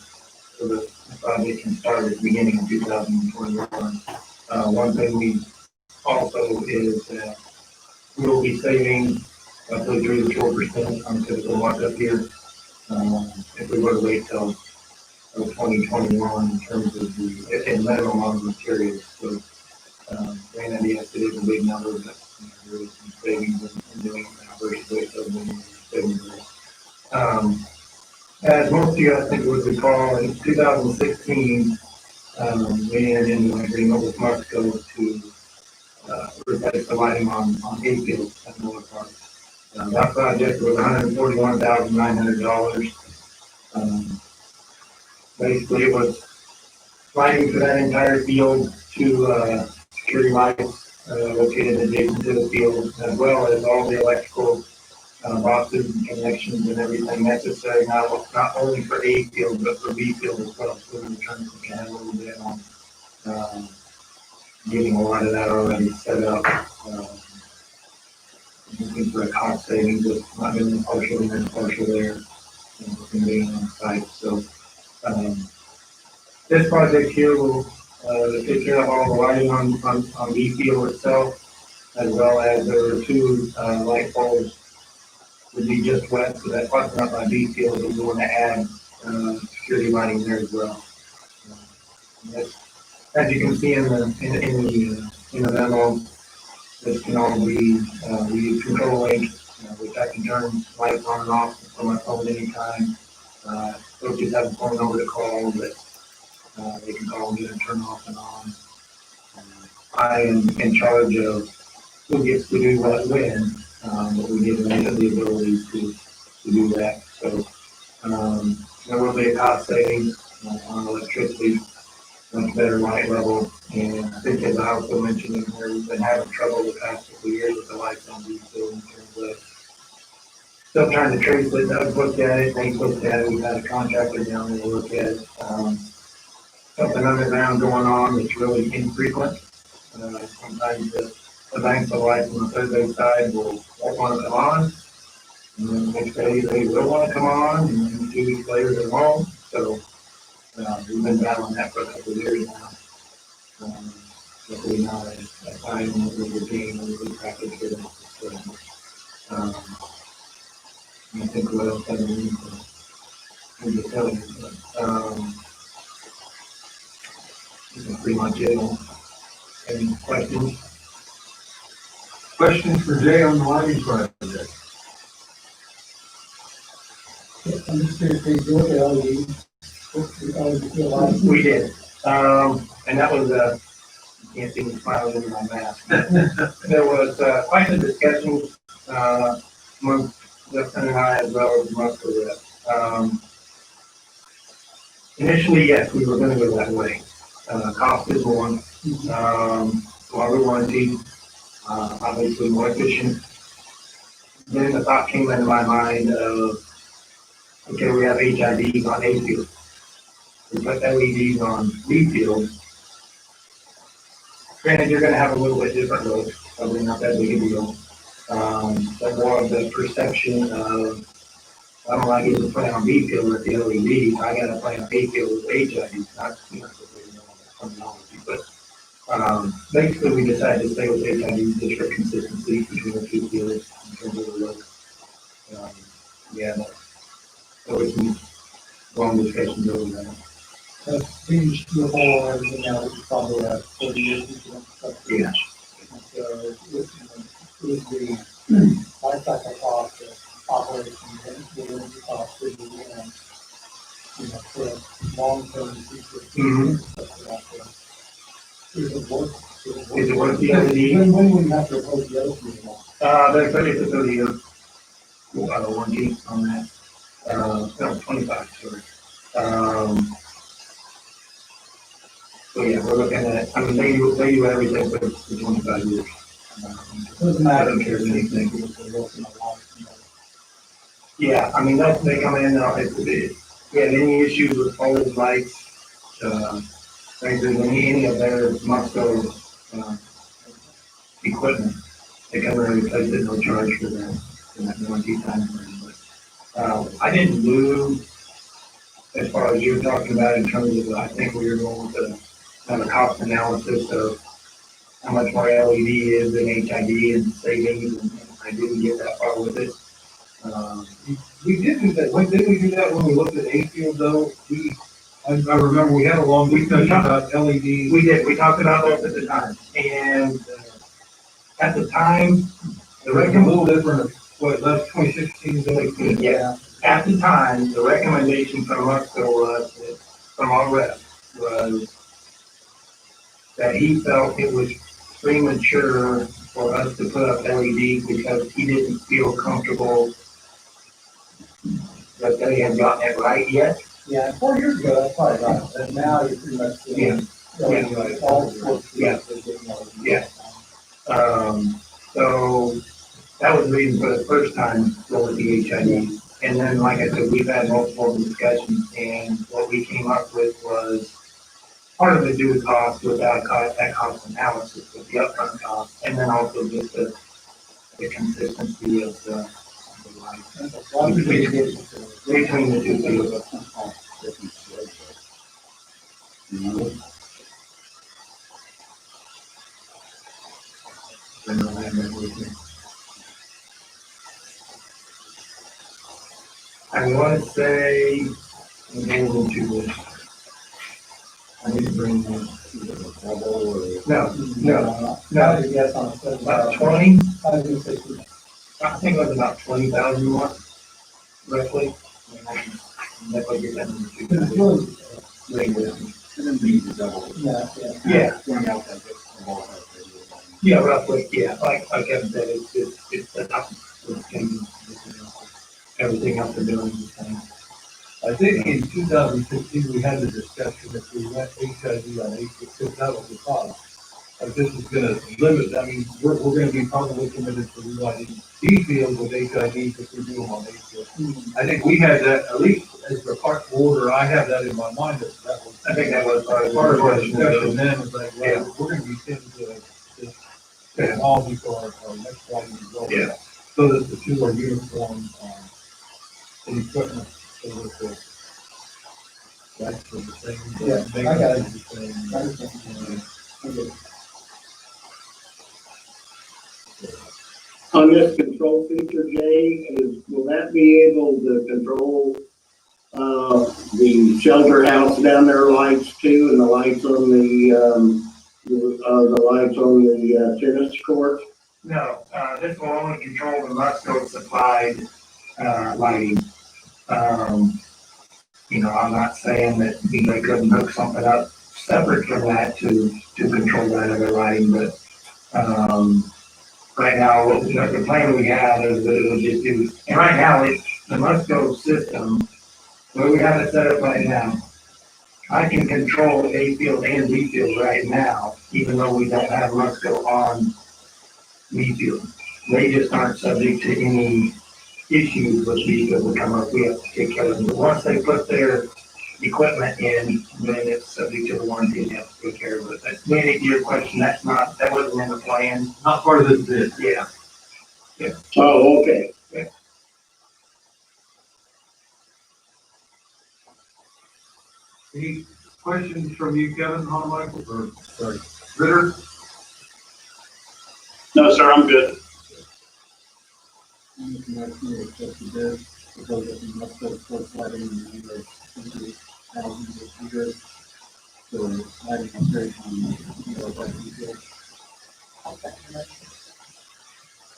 so that the project can start at the beginning of 2021. One thing we also is that we will be saving roughly 3 to 4% on typical markup here, if we were to wait till 2021 in terms of the minimum amount of materials. So, granted, yes, it is a big number, but there is some savings in doing that versus wait till the savings. As most of you, I think, would recall, in 2016, we entered into an agreement with Mexico to replace the lighting on Hayfield at Miller Park. That project was $141,900. Basically, it was lighting for that entire field, to security lights located adjacent to the field, as well as all the electrical boxes and connections and everything necessary, not only for A field, but for B field as well. So we're trying to have a little bit on getting a lot of that already set up. Looking for a cost savings of not being partial and then partial there, and being on site. So this project here will take care of all the lighting on B field itself, as well as there are 2 light poles would be just west, so that parking lot by B field, we want to add security lighting there as well. As you can see in the memo, this can all be, we use control link, which I can turn lights on and off from my phone anytime. Folks just have a phone number to call, but they can call and get it turned off and on. I am in charge of who gets to do what when, but we give them the ability to do that. So there will be a cost savings on electricity, much better light level. And I think, as I also mentioned in here, we've been having trouble the past couple of years with the lights on these buildings in terms of still trying to trace it. I've looked at it, they looked at it, we've had a contractor down there to look at it. Something underground going on that's really infrequent. Sometimes the banks of lights on the Thursday side won't want to come on. And then the next day they will want to come on, and then 2 weeks later they won't. So we've been battling that for a couple of years now. Hopefully not a time that we're being really practice for them. So, I think what else I need to tell you, but that's pretty much it. Any questions? Questions for Jay on the lighting project? I'm just curious, they do it LED. We did. And that was, you can't see me smiling in my mask. There was quite a discussion among Justin and I, as well as Musco rep. Initially, yes, we were gonna go that way. Cost is one, longer warranty, obviously more efficient. Then the thought came into my mind of, okay, we have HIDs on A field. We put LEDs on B field. Granted, you're gonna have a little bit different look, probably not that big a deal. But more of the perception of, I don't like it to play on B field with the LEDs, I gotta play on A field with HIDs, not, necessarily know the terminology, but, basically we decided to stay with HIDs just for consistency between the two fields in terms of the look. Yeah, there was some long discussions over that. These, the whole, everything else, is probably 40 years. Yeah. So, with the life cycle cost of operation, and the energy cost, for the, for long-term future. Is it worth? Is it worth the LED? When would you have to oppose the LED? They put it to 30 warranty on that. No, 25, sorry. So yeah, we're looking at, I mean, they do everything for 25 years. Doesn't I matter. don't care anything. Yeah, I mean, they come in, if we have any issues with poles, lights, frankly, any of their Musco, equipment, they come in and replace it, no charge for that warranty time frame. But, I didn't lose as far as you're talking about in terms of, I think we were going to have a cost analysis of how much more LED is than HID and savings, and I didn't get that far with it. We did do that. When did we do that? When we looked at A field though? I remember we had a long discussion about LED. We did, we talked about those at the time, and at the time, The rate a little different, what, that's 2016, yeah, at the time, the recommendation from Musco was, from our rep, was that he felt it was premature for us to put up LEDs because he didn't feel comfortable that they had gotten it right yet. Yeah, 4 years ago, that's probably right. And now you're pretty much seeing. Yeah. All sorts of. Yeah. Yeah. So that was the reason for the first time going with the HID. And then, like I said, we've had multiple discussions, and what we came up with was part of the due cost without that cost analysis with the upfront cost, and then also just the consistency of the light between the two fields. I want to say, I'm going to this. I need to bring them. No, Yes, on a about 20, I was gonna say, I think it was about 20,000 more, roughly. That's what you're having to it's do. really, And then these are double. yeah. Yeah, Going out that ball. yeah, roughly, yeah, like Kevin said, it's the top, everything else they're doing is the same. I think in 2016, we had the discussion if we went HID on A, because that was the cost. Like this is gonna limit, I mean, we're gonna be probably committed to relighting D fields with HIDs if we do them on A field. I think we had that, at least as the park order, I have that in my mind, that was. I think that was part of Our the discussion then was like, Yeah. well, we're gonna be sending to this technology for our next lighting as well. Yeah. So that the two are uniform, in equipment, so that the lights are the same. Yeah, I got it. The same. On this control feature, Jay, will that be able to control, the shelter house down there lights too, and the lights on the lights on the tennis court? No, this will only control the Musco supplied, lighting. I'm not saying that they couldn't hook something up separate from that to control that other lighting, but, right now, the plan we have is that it'll just do, and right now, it's the Musco system, where we have it set up right now. I can control A field and B field right now, even though we don't have Musco on B field. They just aren't subject to any issues with B field that come up, we have to take care of them. But once they put their equipment in, then it's subject to the warranty and you have to take care of it. That's mainly to your question, that wasn't in the plan. Not part of this bid. Yeah. Oh, okay. Any questions from you, Kevin, on Michael, or, sorry, Ritter? No, sir, I'm good.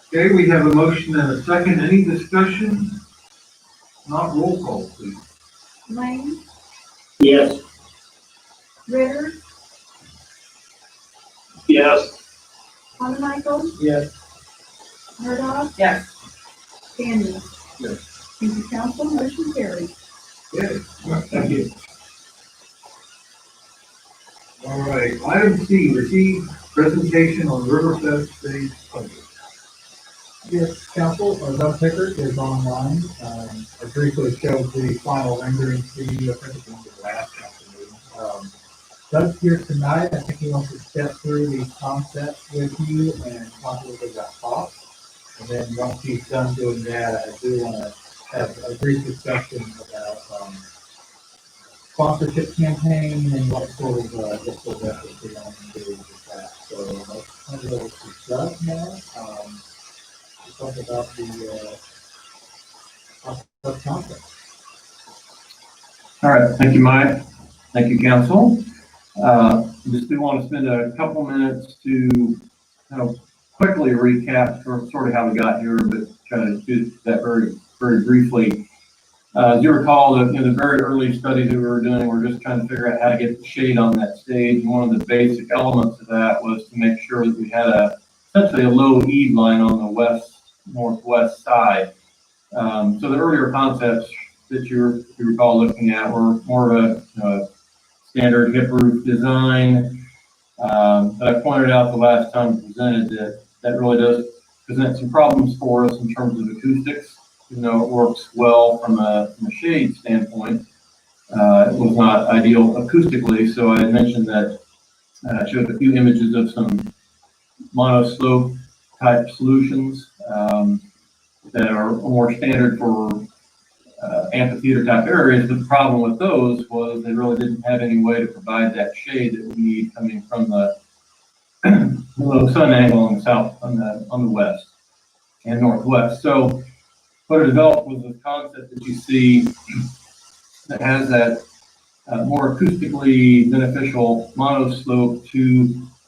Okay, we have a motion and a second. Any discussion? Not roll call, please. Lane, Yes. Ritter, Yes. Michael, Yes. Murdock, Yes. Sandy. Yes. Thank you, council, motion carries. Okay. Thank you. All right, item C, receive presentation on Riverfest Phase budget. Yes, council, Doug Pickard is online. I briefly showed the final rendering to you, I think it was the last council meeting. Doug's here tonight. I think he wants to step through the concepts with you and talk a little bit about costs. And then once he's done doing that, I do want to have a brief discussion about sponsorship campaign and what sort of efforts we want to do with that. So let's turn it over to Doug now. To talk about the concept. All right, thank you, Mike. Thank you, council. Just do want to spend a couple minutes to kind of quickly recap sort of how we got here, but kind of do that very, very briefly. As you recall, the very early studies that we were doing, we were just trying to figure out how to get the shade on that stage. And one of the basic elements of that was to make sure that we had essentially a low eave line on the northwest side. So the earlier concepts that you recall looking at were more of a standard hip roof design. But I pointed out the last time we presented that really does present some problems for us in terms of acoustics. Even though it works well from a shade standpoint, it was not ideal acoustically. So I had mentioned that I showed a few images of some monoslope type solutions that are more standard for amphitheater type areas. But the problem with those was they really didn't have any way to provide that shade that we need coming from the low sun angle on the south, on the west and northwest. So what I developed was this concept that you see that has that more acoustically beneficial monoslope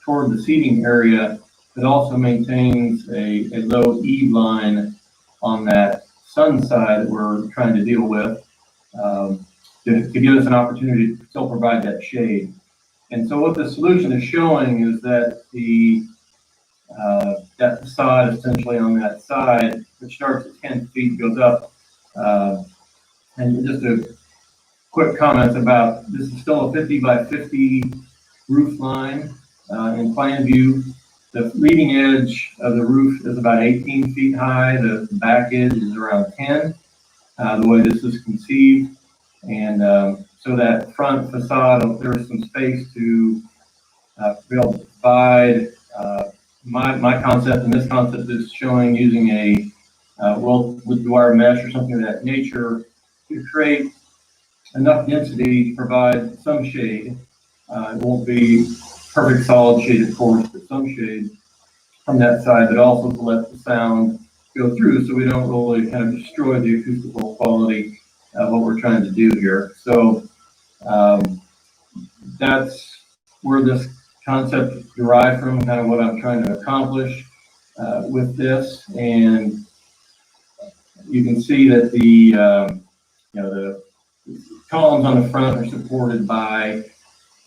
toward the seating area, that also maintains a low eave line on that sun side that we're trying to deal with, to give us an opportunity to still provide that shade. And so what the solution is showing is that that facade essentially on that side, which starts at 10 feet, goes up. And just a quick comment about, this is still a 50 by 50 roof line in plan view. The leading edge of the roof is about 18 feet high. The back edge is around 10, the way this is conceived. And so that front facade, there's some space to be able to provide my concept, and this concept is showing using a with wire mesh or something of that nature to create enough density to provide some shade. It won't be perfect solid shade, of course, but some shade from that side, but also to let the sound go through so we don't really kind of destroy the acoustical quality of what we're trying to do here. So that's where this concept derived from, kind of what I'm trying to accomplish with this. And you can see that the columns on the front are supported by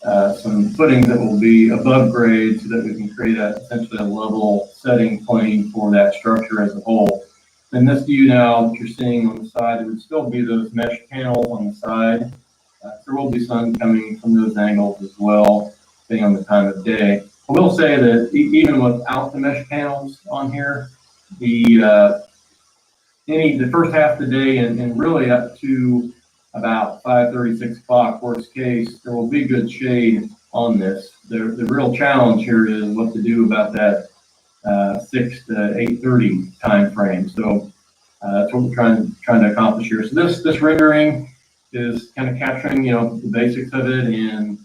some footings that will be above grade so that we can create essentially a level setting plane for that structure as a whole. And this view now that you're seeing on the side, there would still be those mesh panels on the side. There will be sun coming from those angles as well, depending on the time of day. I will say that even without the mesh panels on here, the first half of the day and really up to about 5:30, 6 o'clock, worst case, there will be good shade on this. The real challenge here is what to do about that 6 to 8:30 time frame. So that's what we're trying to accomplish here. So this rendering is kind of capturing, the basics of it and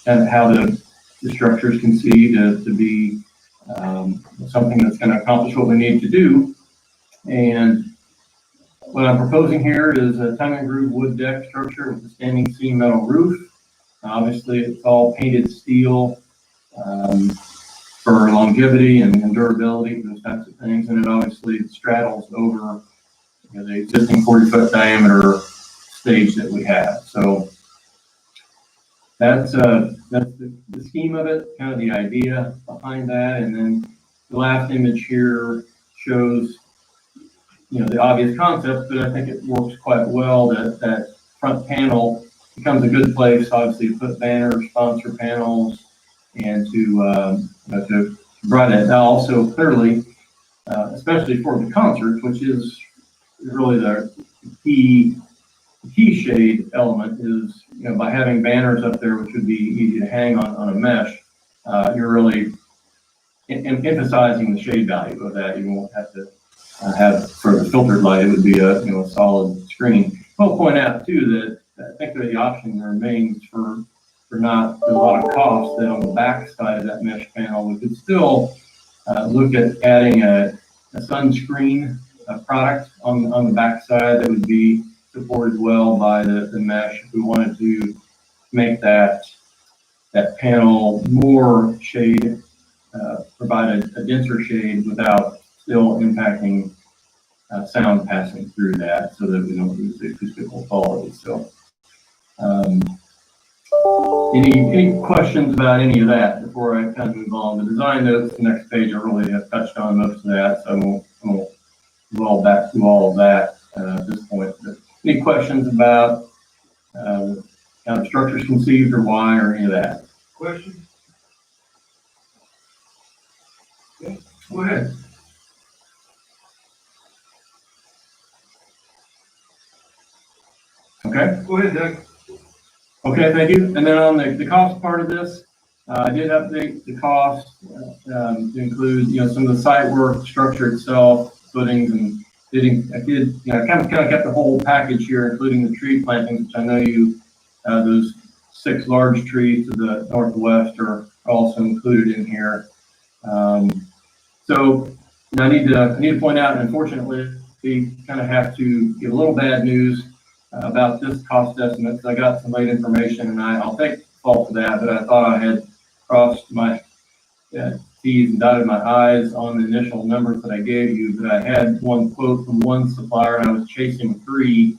kind of how the structure is conceived to be something that's going to accomplish what we need to do. And what I'm proposing here is a tongue and groove wood deck structure with a standing seam metal roof. Obviously, it's all painted steel for longevity and durability, those types of things. And it obviously straddles over the existing 40-foot diameter stage that we have. So that's the scheme of it, kind of the idea behind that. And then the last image here shows, the obvious concept, but I think it works quite well. That front panel becomes a good place, obviously, to put banners, sponsor panels, and to provide that. Now, also clearly, especially for the concert, which is really the key shade element, is by having banners up there, which would be easy to hang on a mesh, you're really emphasizing the shade value of that. You won't have to have sort of a filtered light. It would be a solid screen. I'll point out too that I think that the option remains for not a lot of cost, that on the back side of that mesh panel, we could still look at adding a sunscreen product on the back side that would be supported well by the mesh if we wanted to make that panel more shade, provide a denser shade without still impacting sound passing through that, so that we don't lose the acoustical quality. So any questions about any of that before I kind of move on? The design notes, the next page, I really have touched on most of that, so I won't roll back through all of that at this point. But any questions about how the structure is conceived or why or any of that? Question? Okay, go ahead. Okay. Go ahead, Doug. Okay, thank you. And then on the cost part of this, I did update the cost to include, some of the site work, structure itself, footings, and I kind of kept the whole package here, including the tree plantings, which I know those 6 large trees to the northwest are also included in here. So I need to point out, and unfortunately, we kind of have to give a little bad news about this cost estimate, because I got some late information, and I'll take fault for that, but I thought I had crossed my T's and dotted my I's on the initial numbers that I gave you, but I had one quote from one supplier, and I was chasing 3.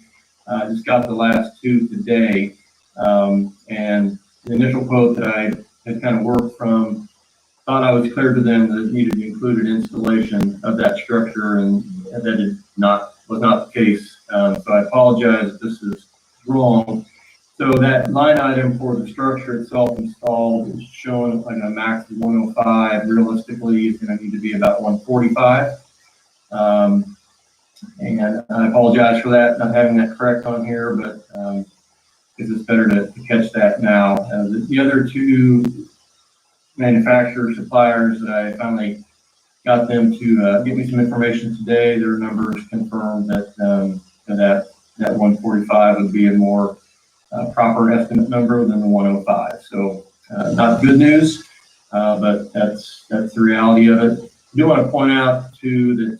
I just got the last 2 today, and the initial quote that I had kind of worked from, thought I was clear to them that it needed to include an installation of that structure, and that was not the case. So I apologize if this is wrong. So that line item for the structure itself installed is showing like a max of 105. Realistically, it's going to need to be about 145. And I apologize for that, not having that correct on here, but because it's better to catch that now. The other 2 manufacturer suppliers that I finally got them to get me some information today, their numbers confirmed that that 145 would be a more proper estimate number than the 105. So not good news, but that's the reality of it. I do want to point out too that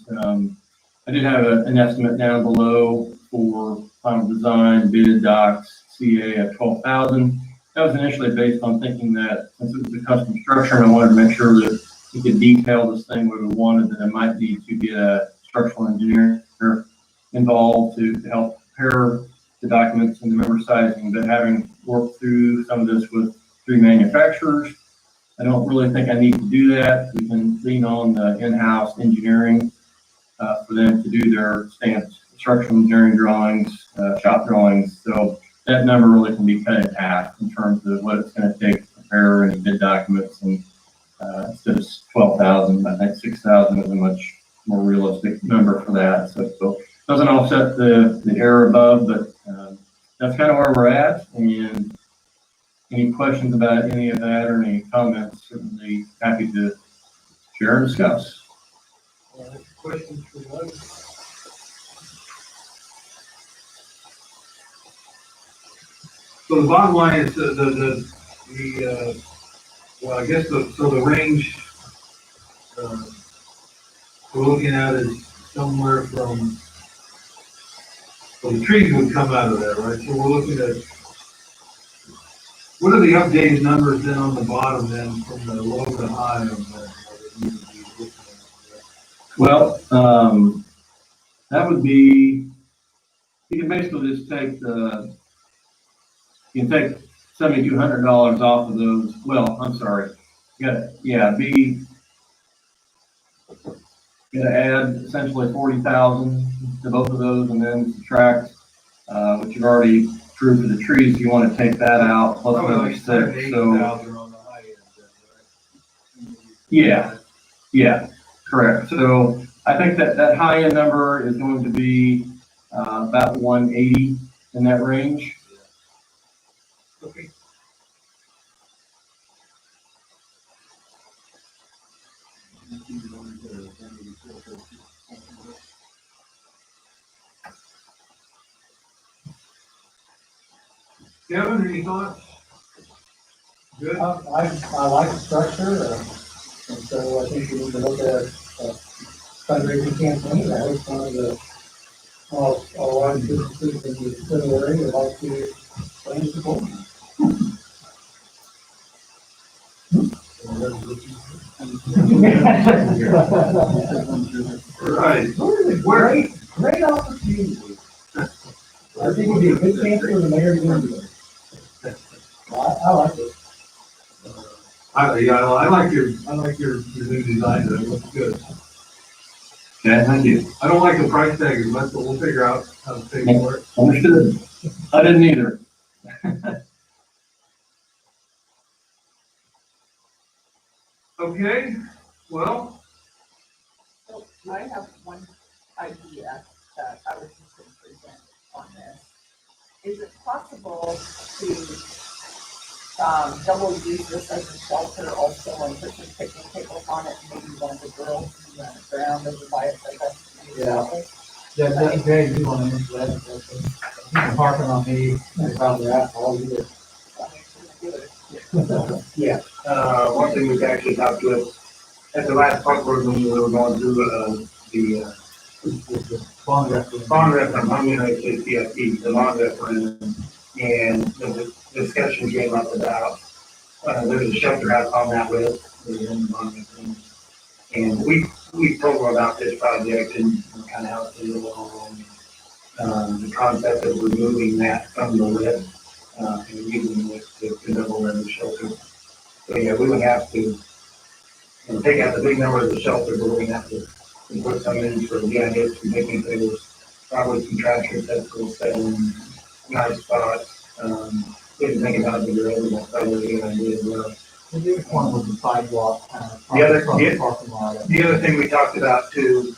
I did have an estimate down below for final design, bid, docs, CA at 12,000. That was initially based on thinking that since it was a custom structure, and I wanted to make sure that we could detail this thing where we wanted, that it might need to get a structural engineer involved to help prepare the documents and the member sizing, but having worked through some of this with 3 manufacturers, I don't really think I need to do that. We can lean on the in-house engineering for them to do their stamped structural engineering drawings, shop drawings. So that number really can be cut in half in terms of what it's going to take to prepare any bid documents. And instead of 12,000, I think 6,000 is a much more realistic number for that. So it doesn't offset the error above, but that's kind of where we're at. And any questions about any of that or any comments, certainly happy to share and discuss. Questions for Doug? So the bottom line is well, I guess the range, we're looking at is somewhere from, well, the trees would come out of there, right? So we're looking at, what are the updated numbers then on the bottom then from the low to high of that? Well, that would be, you can basically just take you can take $7,200 off of those. Well, I'm sorry. You gotta add essentially 40,000 to both of those, and then subtract what you've already approved for the trees. If you want to take that out plus another 6. So yeah, correct. So I think that high end number is going to be about 180 in that range. Okay. Kevin, any thoughts? Good. I like the structure, and so I think we need to look at fundraising campaign. I hope some of the large businesses in the city area would like to plan to support. Right. Great opportunity. I think it'd be a good chance for the mayor to do it. I like it. I like your new design, it looks good. Okay, thank you. I don't like the price tag as much, but we'll figure out how to pay for it. Understood. I didn't either. Okay, well, So I have one idea that I was just going to present on this. Is it possible to double use this as a shelter also and put some picnic tables on it, and maybe one of the girls can run around over by it like that's. Yeah, Jay, you want to answer that? You're harping on me about that all year. Yeah, one thing we've actually talked to at the last park board meeting, we were going through, the Bond referendum. bond referendum, I'm gonna say CIP, the bond referendum, and the discussion came up about, there's a shelter house on that list, that is in the bond referendum. And we told them about this project and kind of how it's going along, the concept of removing that from the list, and using it to double in the shelter. So yeah, we would have to, take out the big number of the shelter, but we have to put some in for, yeah, get some picnic tables, probably some trash receptacles set in nice spots. Didn't think about the road, that's probably a good idea as well. The other one was the sidewalk, parking lot. The other thing we talked about too,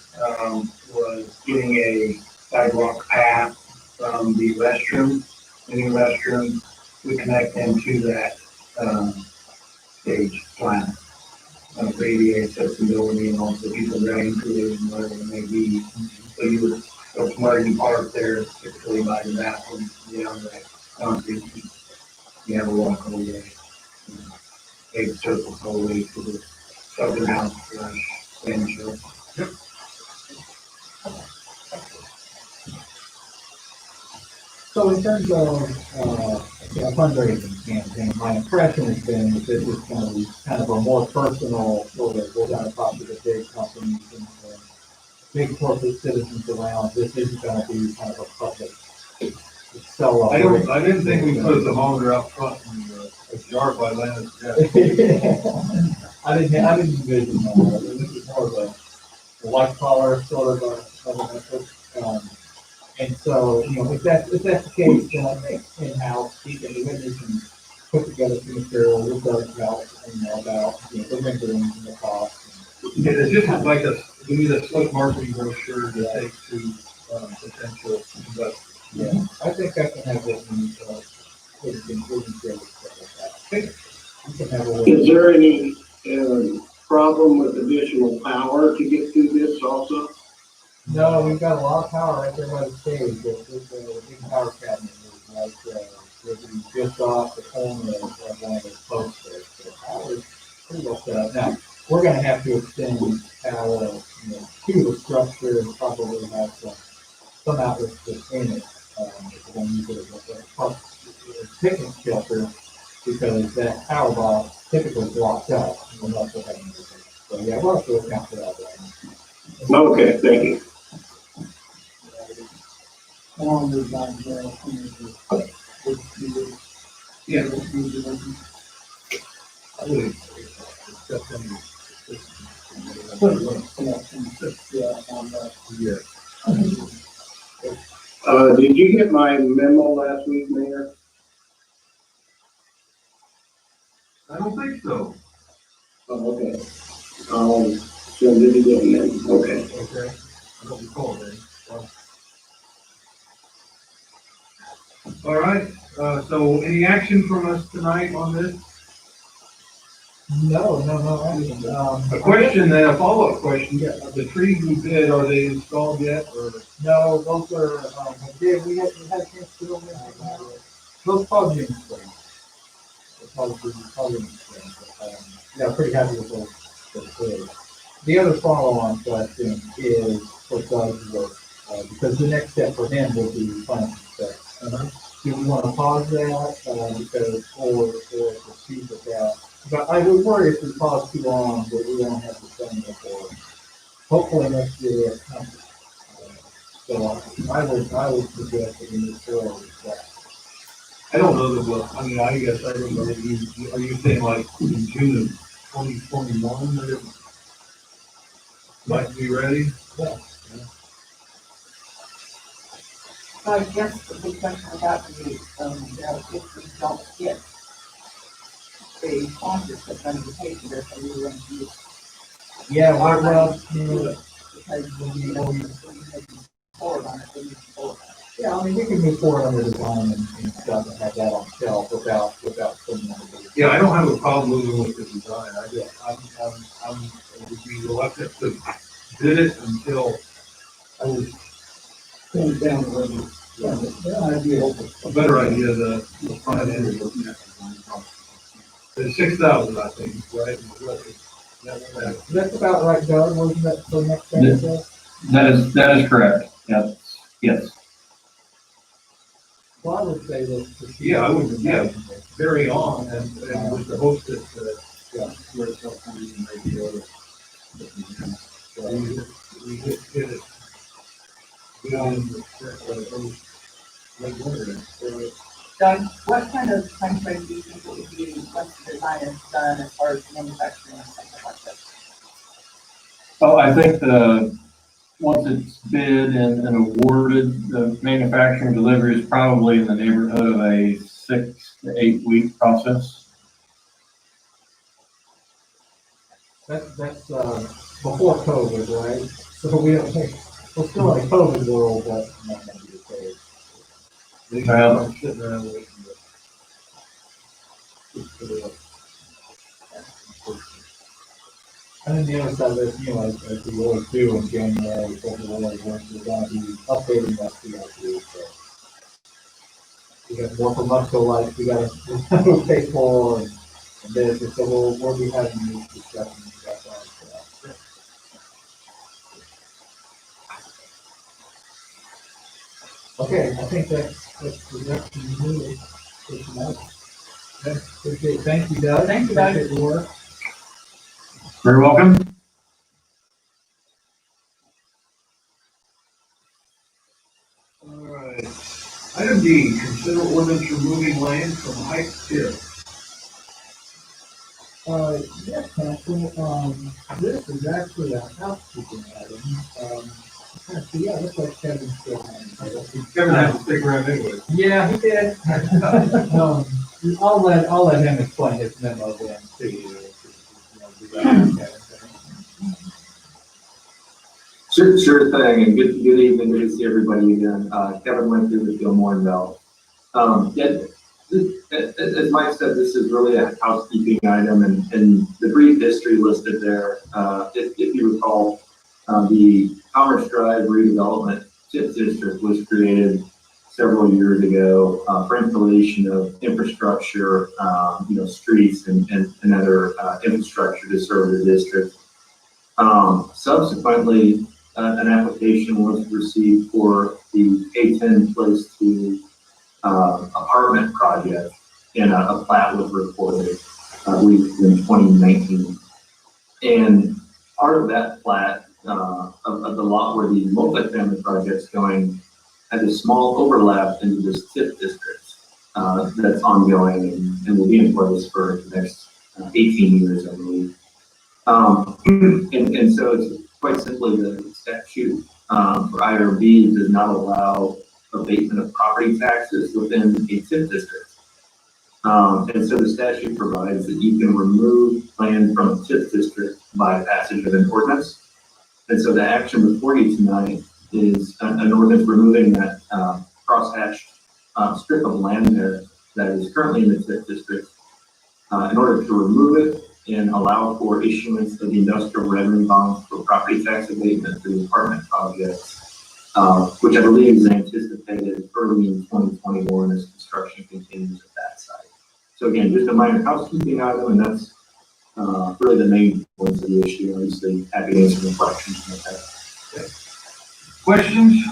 was getting a sidewalk path from the restroom, new restroom, to connect them to that, stage plan. For ADA accessibility and also people driving through and whatever it may be. So you would go from where you park there, typically by the bathroom, on that concrete. You have a walk all day. Big circle all the way to the southern house, stand show. So in terms of, fundraising campaign, my impression has been that this is going to be kind of a more personal, sort of, we're going to talk to the big companies and big corporate citizens around. This isn't going to be kind of a public sell. I didn't think we put a thermometer out front in a jar by Landis. I didn't envision that. This is more of a white collar sort of a method. And so, if that's the case, then I think in-house, we can put together some material, we'll go about, the renderings and the cost. Yeah, it's just like we need a slick marketing brochure to take to, potential investors. Yeah, I think I can have it we can share that. We can have a. Is there any, problem with additional power to get through this also? No, we've got a lot of power right there by the stage. There's a big power cabinet, like, just off the corner of one of the posts there. So power is pretty well set up. Now, we're gonna have to extend power, to the structure and probably have some outlets within it. We're gonna use it as a picnic shelter because that power box typically blocks out. And we'll have to have it. So yeah, we'll have to account for that. Okay, thank you. Yeah. I would accept any. Did you get my memo last week, Mayor? I don't think so. Oh, okay. Send it again then, okay. Okay. I don't recall that. All right, so any action from us tonight on this? No. A question then, a follow-up question, the trees we bid, are they installed yet, or? No, those are, we had a chance to do them. Those probably in the spring. Probably in the spring, but, yeah, pretty happy with those. The other follow-on question is for Doug's work, because the next step for him will be final inspection. Do we want to pause that, because, or proceed with that? But I would worry if we pause too long, that we won't have the same before. Hopefully next year we have something. So I would suggest that we move forward with that. I don't know that, well, I mean, I guess I don't know that are you saying like in June of 2021 that it might be ready? Yeah. So I guess the big question about the, if we don't get the sponsorship and the pay for this, are we going to use? Yeah, well, Because we move forward on it, we move forward on it. yeah, I mean, we can move forward on the design and stuff and have that on shelf without spending on the. Yeah, I don't have a problem moving with the design, I would be reluctant to bid it until I was going down the road. A better idea of the front end. The 6,000, I think, right? That's about right, Doug, wasn't that the next thing? That is correct. Yes. Well, I would say that. Yeah, I would, carry on and with the hope that, where it's up to you and maybe the other. We just get it. Doug, what kind of timeframe do you think it would be once the design is done as far as manufacturing and something like this? Oh, I think once it's bid and awarded, the manufacturing delivery is probably in the neighborhood of a 6 to 8 week process. That's before COVID, right? So we're still in a COVID world, but not gonna be the case. I'm sitting around waiting. And then the other side of this, as we always do in January, February, we're gonna be updating that CRP, so. We got more commercial life, we gotta pay for and this, and so we'll be having these discussions about that. Okay, I think that's the direction we need for tonight. Okay, appreciate it. Thank you, Doug. Thank you, Doug. Appreciate your work. Very welcome. All right. Item D, consider ordinance removing land from height tip. Yes, council, this is actually a housekeeping item. So yeah, looks like Kevin's still on. Kevin has to stick around anyway. Yeah, he did. I'll let him explain his memo then to you. Sure thing, and good evening, good to see everybody again. Kevin went through the Gilmore and Bell. As Mike said, this is really a housekeeping item, and the brief history listed there, if you recall, the Commerce Drive redevelopment TIF district was created several years ago for installation of infrastructure, streets and other infrastructure to serve the district. Subsequently, an application was received for the A10 Place 2 apartment project, and a plat was recorded, I believe, in 2019. And part of that plat of the lot where the multifamily project's going has a small overlap into this TIF district that's ongoing and will be in place for the next 18 years, I believe. And so it's quite simply the statute for IRB does not allow abatement of property taxes within a TIF district. And so the statute provides that you can remove land from a TIF district by passage of an ordinance. And so the action before you tonight is an ordinance removing that crosshatched strip of land there that is currently in the TIF district in order to remove it and allow for issuance of industrial revenue bonds for property tax abatement for the apartment projects, which I believe is anticipated early in 2021 as construction continues at that site. So again, just a minor housekeeping item, and that's really the main points of the issue. Obviously, happy to answer any questions. Okay. Questions?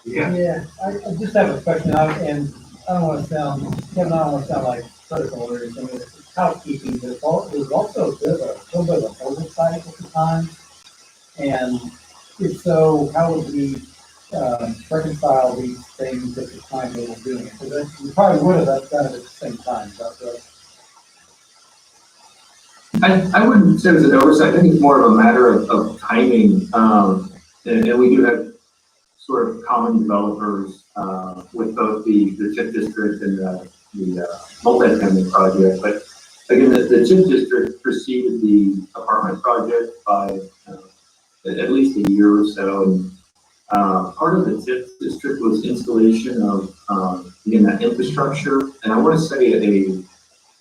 Yeah. Yeah, I just have a question, and I don't want to sound, Kevin, I don't want to sound like critical or anything. It's housekeeping, but it was also a little bit of an oversight at the time. And if so, how would we reconcile these things at the time they were doing it? Because we probably would have done it at the same time, but I wouldn't say it's an oversight. I think it's more of a matter of timing. And we do have sort of common developers with both the TIF district and the multifamily project. But again, the TIF district preceded the apartment project by at least a year or so. And part of the TIF district was installation of again, that infrastructure. And I want to say a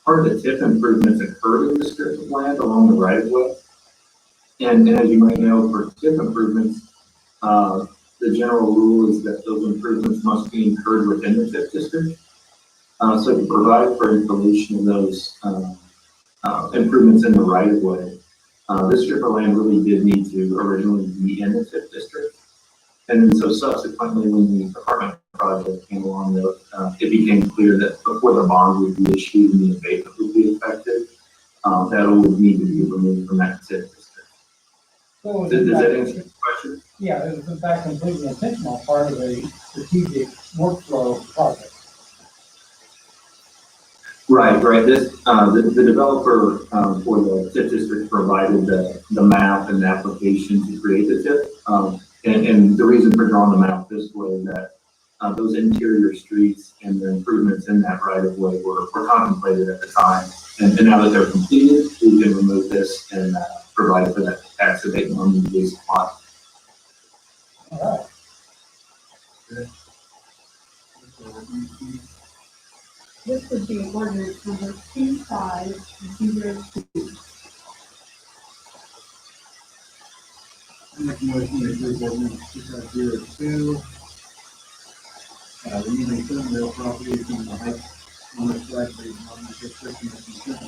part of the TIF improvements occurred in the strip of land along the right of way. And as you might know, for TIF improvements, the general rule is that those improvements must be incurred within the TIF district. So to provide for installation of those improvements in the right of way, this strip of land really did need to originally be in the TIF district. And then so subsequently, when the apartment project came along, it became clear that before the bond would be issued and the abatement would be effective, that would need to be removed from that TIF district. so Does that answer the question? yeah, it was in fact completely intentional, part of a strategic workflow project. Right. This the developer for the TIF district provided the map and the application to create the TIF. And the reason for drawing the map this way is that those interior streets and the improvements in that right of way were contemplated at the time. And now that they're completed, we can remove this and provide for that tax abatement on the adjacent lot. All right. This would be ordinance number 2502. I make a motion to approve ordinance 2502. Removing certain real property from the height on the flag for economic restriction of consent.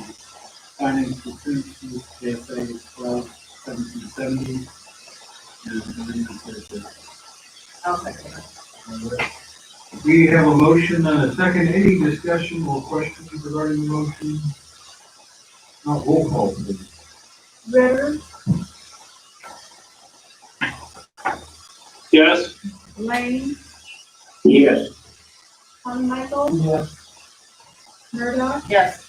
Findings pursuant to KSA 12-1770. And the I'll second that. We have a motion and a second. Any discussion or questions regarding the motion? Not roll call, please. Ritter, Yes. Lane, Yes. Carmichael, Yes. Murdoch, Yes.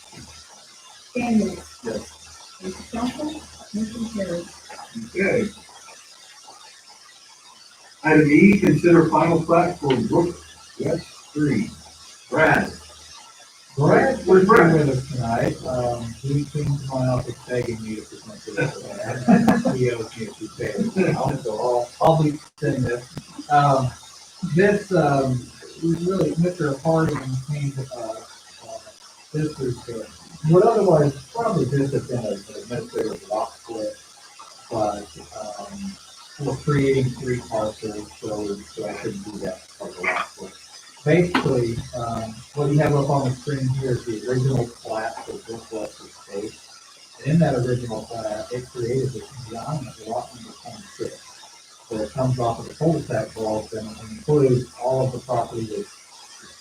Daniel. Yes. Thank you, council. Motion carried. Okay. Item E, consider final plat for Brook West Street. Brad. Brad, Where's we're Brad? with us tonight. He came to my office begging me to present this. He owes me a few favors now, so I'll be saying this. Really, Mr. Harding came to us. This is, would otherwise probably just have been an administrative lot split, but, we're creating 3 parcels, so I couldn't do that part of the lot split. Basically, what you have up on the screen here is the original plat for Brook Estate. And in that original plat, it created this giant lot number 26. So it comes off of the cul-de-sac vault and includes all of the property that's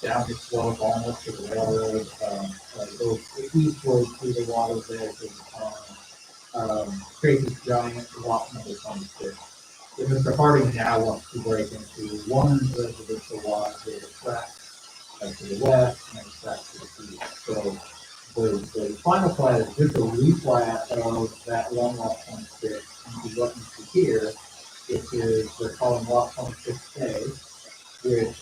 down the slope almost to the railroad, goes eastward through the water's edge of the pond, creates this giant lot number 26. So Mr. Harding now wants to break into one residential lot with a tract to the west and a tract to the east. So the final plat is just a replat of that one lot 26 into what you see here, which is, they're calling lot 26A, which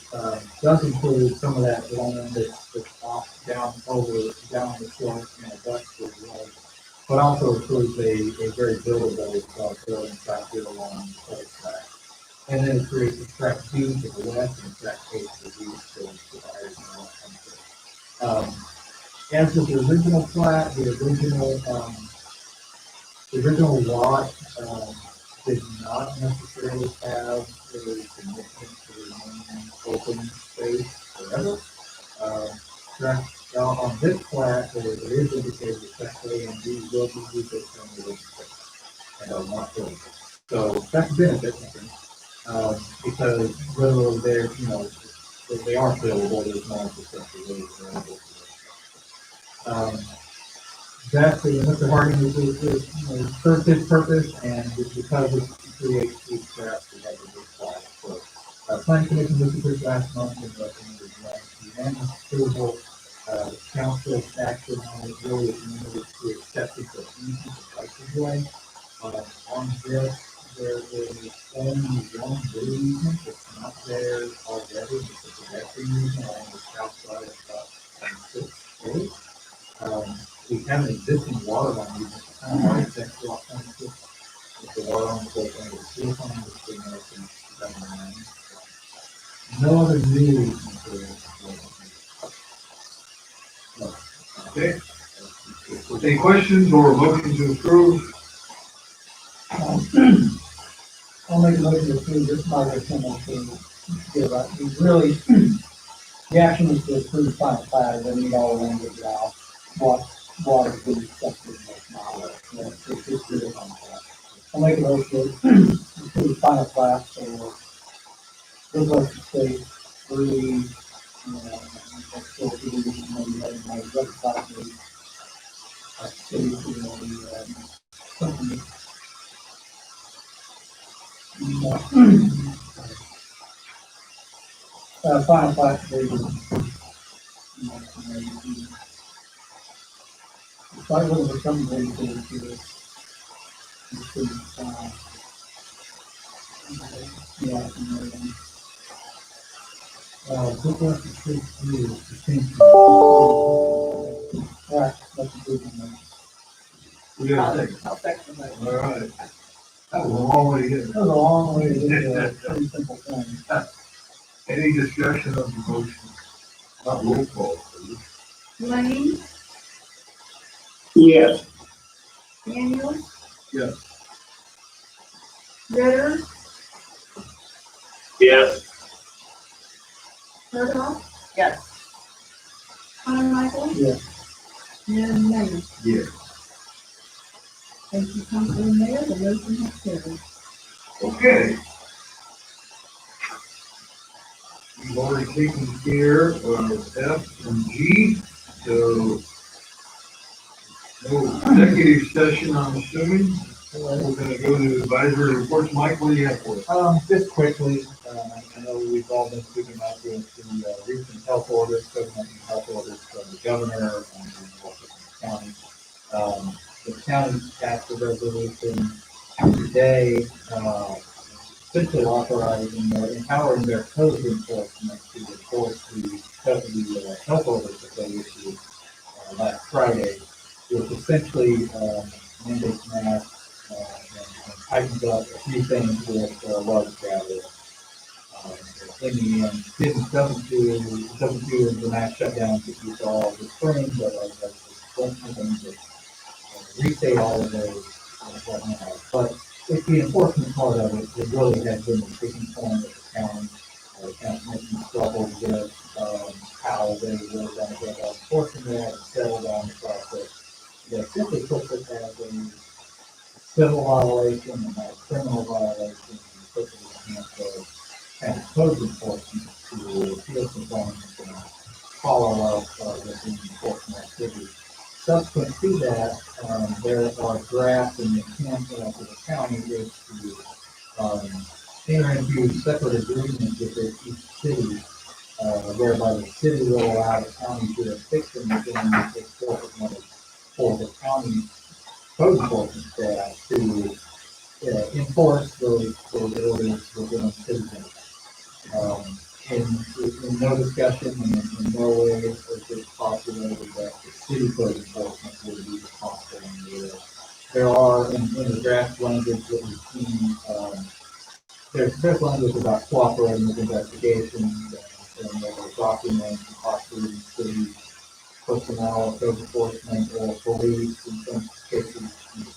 does include some of that land that's off down the slope and west of the road, but also includes a very buildable building site here along the cul-de-sac. And then it creates a track B to the west and a track A to the east, so it's divided in lot 26. As with the original plat, the original lot, did not necessarily have a commitment to remain open space forever. On this plat, there is indicated that track A and B will be used as open space and are not buildable. So that's a benefit, I think, because literally they're, they aren't buildable, there's no infrastructure really available. That's Mr. Harding serves his purpose, and because it creates these traps, we have to apply. So, planning commission looked at this last month and recommended unanimous approval. Council action on it really is limited to acceptance of easement of right of way. On this, there is only one blue easement that's not there already, it's a pedestrian easement on the south side of 26A. We have an existing water line, that's lot 26, with the water line goes under the sewer pond, which they know since 2009. No other new easements Okay. Any questions or motion to approve? I'll make a motion to approve this project to give up. We really, the action is to approve the final plat, then we all language out what is being accepted in this model. It's just really on plat. I'll make a motion to approve the final plat for Brook Estate 3, that's still to be, my website, city, something. Final plat for start looking for something very good to Brook Estate 3 is distinct. Right, that's a good one. We got a second. I'll second that. All right. That was a long way to get That there. was a long way to get to a pretty simple thing. Any discussion of the motion? Not roll call, please. Lane, Yes. Daniel, Yes. Ritter, Yes. Murdoch, Yes. Carmichael, Yeah. and Lane. Yes. Thank you, Councilman Mayor, the motion has carried. Okay. We've already taken care of F and G, so no executive session, I'm assuming. We're gonna go to advisory reports. Mike, what do you have for us? Just quickly, I know we've all been speaking about the recent health orders, COVID-19 health orders from the governor and also from the county. The county passed a resolution today, essentially authorizing or empowering their code enforcement to enforce the health orders that they issued last Friday, which essentially mandates masks and tightens up a few things with large gatherings. In the end, doesn't do the mass shutdowns that you saw this spring, but don't think that restate all of those right now. But it's the enforcement part of it that really has been the sticking point of the county. The county making struggle with how they were going to go about enforcing that and settle down the process. They simply puts it as a civil violation and not a criminal violation, and puts it in the hands of and code enforcement to appeal complaints and follow up with the enforcement activity. Subsequent to that, there are drafts and the intent of the county is to enter into separate agreements with each city, whereby the city will allow the county jurisdiction within its corporate limits for the county code enforcement staff to enforce those orders within city limits. In no discussion and in no way is it postulated that the city code enforcement would be responsible in the There are in the draft language that we've seen, there's language about cooperating with investigations and documents and possibly city personnel, code enforcement, or police in some cases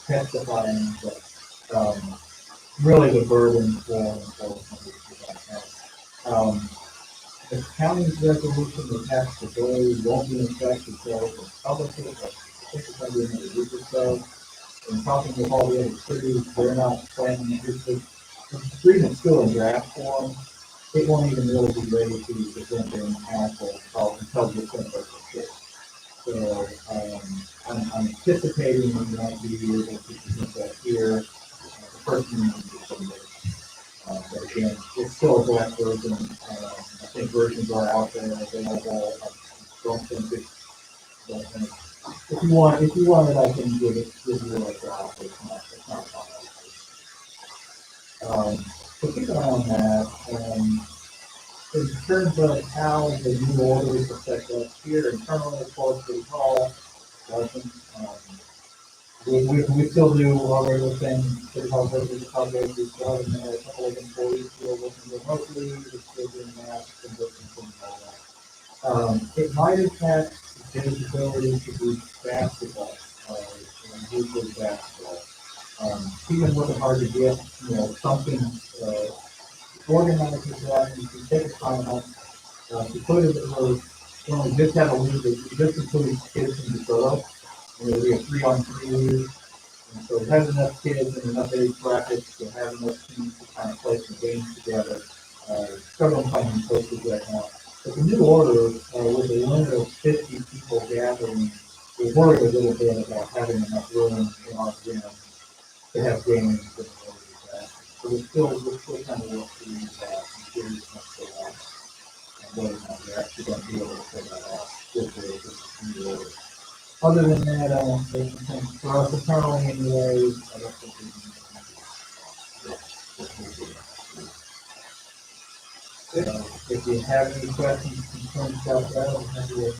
testifying, but really the burden for enforcement is on that. The county's resolution that passed today won't be in effect until it's published, but I think it's going to be another week or so. In talking with all the other cities, they're not planning, the agreement's still in draft form. It won't even really be ready to present their council until December 6th. So I'm anticipating we might be able to present that here the first meeting in December. But again, it's still a draft version. I think versions are out there available. I don't think if you want it, I can give you a draft. It's not final. So keep an eye on that. In terms of how the new orders affect us here internally, of course, City Hall doesn't. We still do our regular thing. City Hall versus project. We still have a couple of employees who are working remotely. We're still doing masks and different things like that. It might impact Jim's ability to do basketball, usually basketball. Even with it hard to get, something organized with that, you can take a time out to put it when we just have a league that just includes kids from Desoto. We have 3-on-3 league. And so it has enough kids and enough age brackets to have enough teams to kind of play some games together. Struggling finding coaches right now. But the new order, with a limit of 50 people gathering, we worry a little bit about having enough room in our gym to have games and all of that. So we're still kind of working through that and getting stuff out. And whether or not we're actually going to be able to pull that off with the new order. Other than that, I don't think for us internally anyway, I don't think we can. If you have any questions, concerns about that, I'm happy to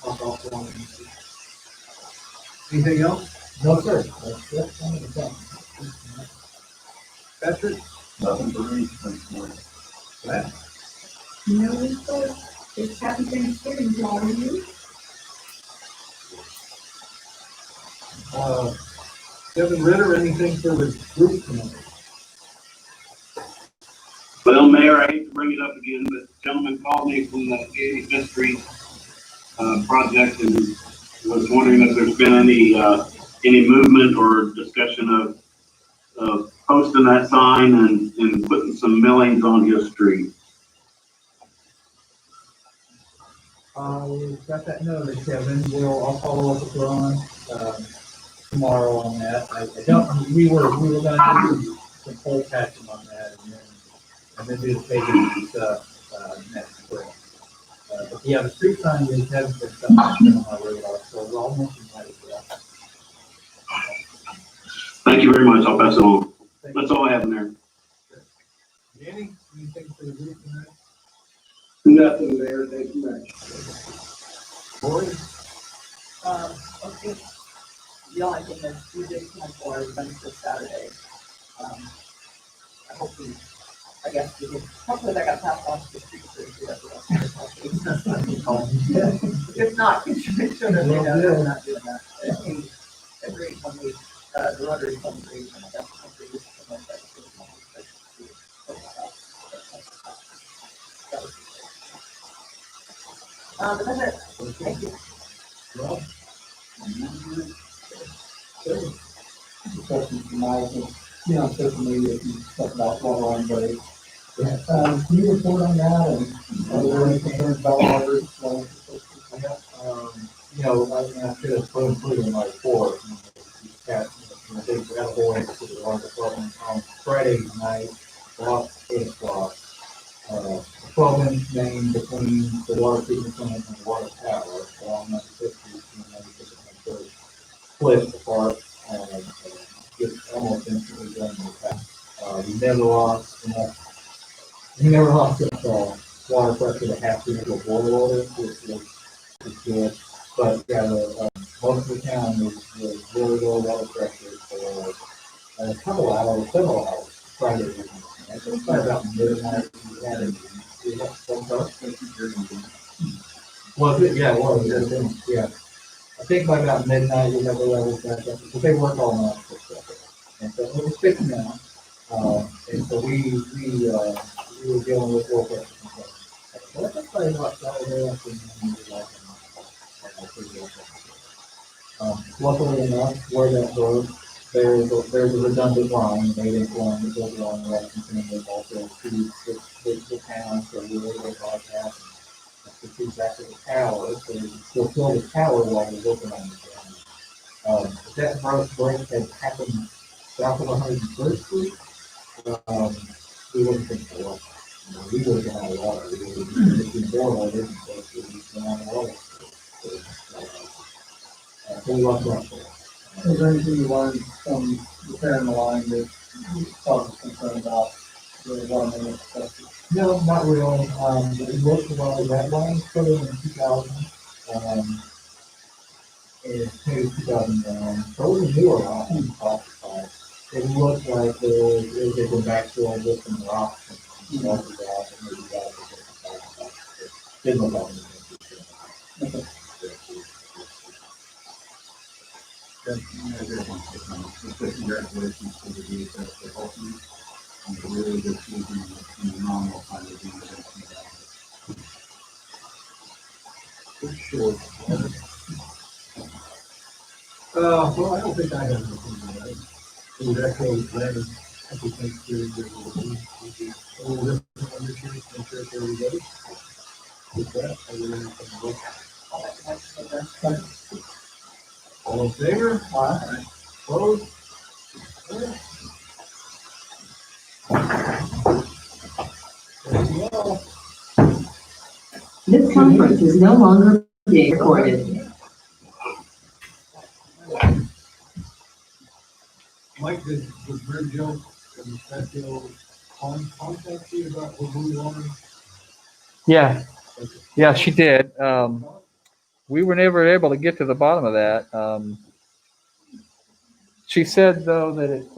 talk offline. Anything else? No, sir. That's one of the things. Patrick? Nothing for me. Thanks, Matt? No, sir. It's happy Thanksgiving to all of you. Kevin Ritter, anything for the group tonight? Well, Mayor, I hate to bring it up again, but the gentleman called me from the 85th Street project and was wondering if there's been any movement or discussion of posting that sign and putting some millings on his street. Got that noted, Kevin. I'll follow up with Ron. tomorrow on that. I don't, we were gonna do some pole patching on that and then do the paving stuff, next spring. But yeah, the street sign is, hasn't been something that's been on my radar, so I'll mention that as well. Thank you very much. I'll pass it on. That's all I have in there. Danny, anything for the group tonight? Nothing there, thank you much. Boy? Okay, the only thing is, we did come for events this Saturday. I hope we, I guess we did, hopefully that got passed on to the street crew. If not, we should make sure that they know that we're not doing that. Every when we, the Rotary fundraiser, and that's what we used to promote that. But that's it. Thank you. Well, question from Miles, you know, social media, if you talk about water line break. Can you report on that, and are there any concerns about water? You know, I should have put in my report. They got a whole extra to the water department on Friday night, about 8 o'clock. 12-inch main between the water treatment plant and the water tower, along 95th Street and 95th Street, split apart, just almost instantly done with that. We never lost enough water pressure to have to go boil water, which was good. But yeah, most of the town was really low water pressure for a couple hours, several hours, Friday evening. I think by about midnight, we had it. Was it? Yeah, it was. Yeah. I think by about midnight, we have the levels back up, because they work all night for stuff. And so it was fixing now. And so we were dealing with low pressure control. Well, that's probably about Saturday afternoon. Luckily enough, where that goes, there's a redundant line, 8-inch line that goes along Washington, and there's also feeds the town, so we were able to bypass the feed back to the tower, so we still fill the tower while we're working on the ground. That break had happened south of 101st Street. We wouldn't think so. We would have been out of water. We would have been more water, but we would have been out of water. So we lost that. Is there anything you learned from repairing the line that you thought was concerned about the water main stuff? No, not really. It worked well. That line was put in 2000, and 2009. So it was a newer line. It looked like it had been backfilled with some rocks and water that, and maybe that was didn't look like anything. Congratulations to the DSS for helping you. And a really good season and phenomenal time to be in the For sure. Well, I don't think I have anything to that. It was actually planning, I think, Thanksgiving, a little different on this year, make sure it's everybody. With that, I will entertain a motion. All in favor? Aye. Opposed? This conference is no longer being recorded. Mike, did Mary Jo and Fairfield contact you about what we wanted? Yeah, she did. We were never able to get to the bottom of that. She said, though, that it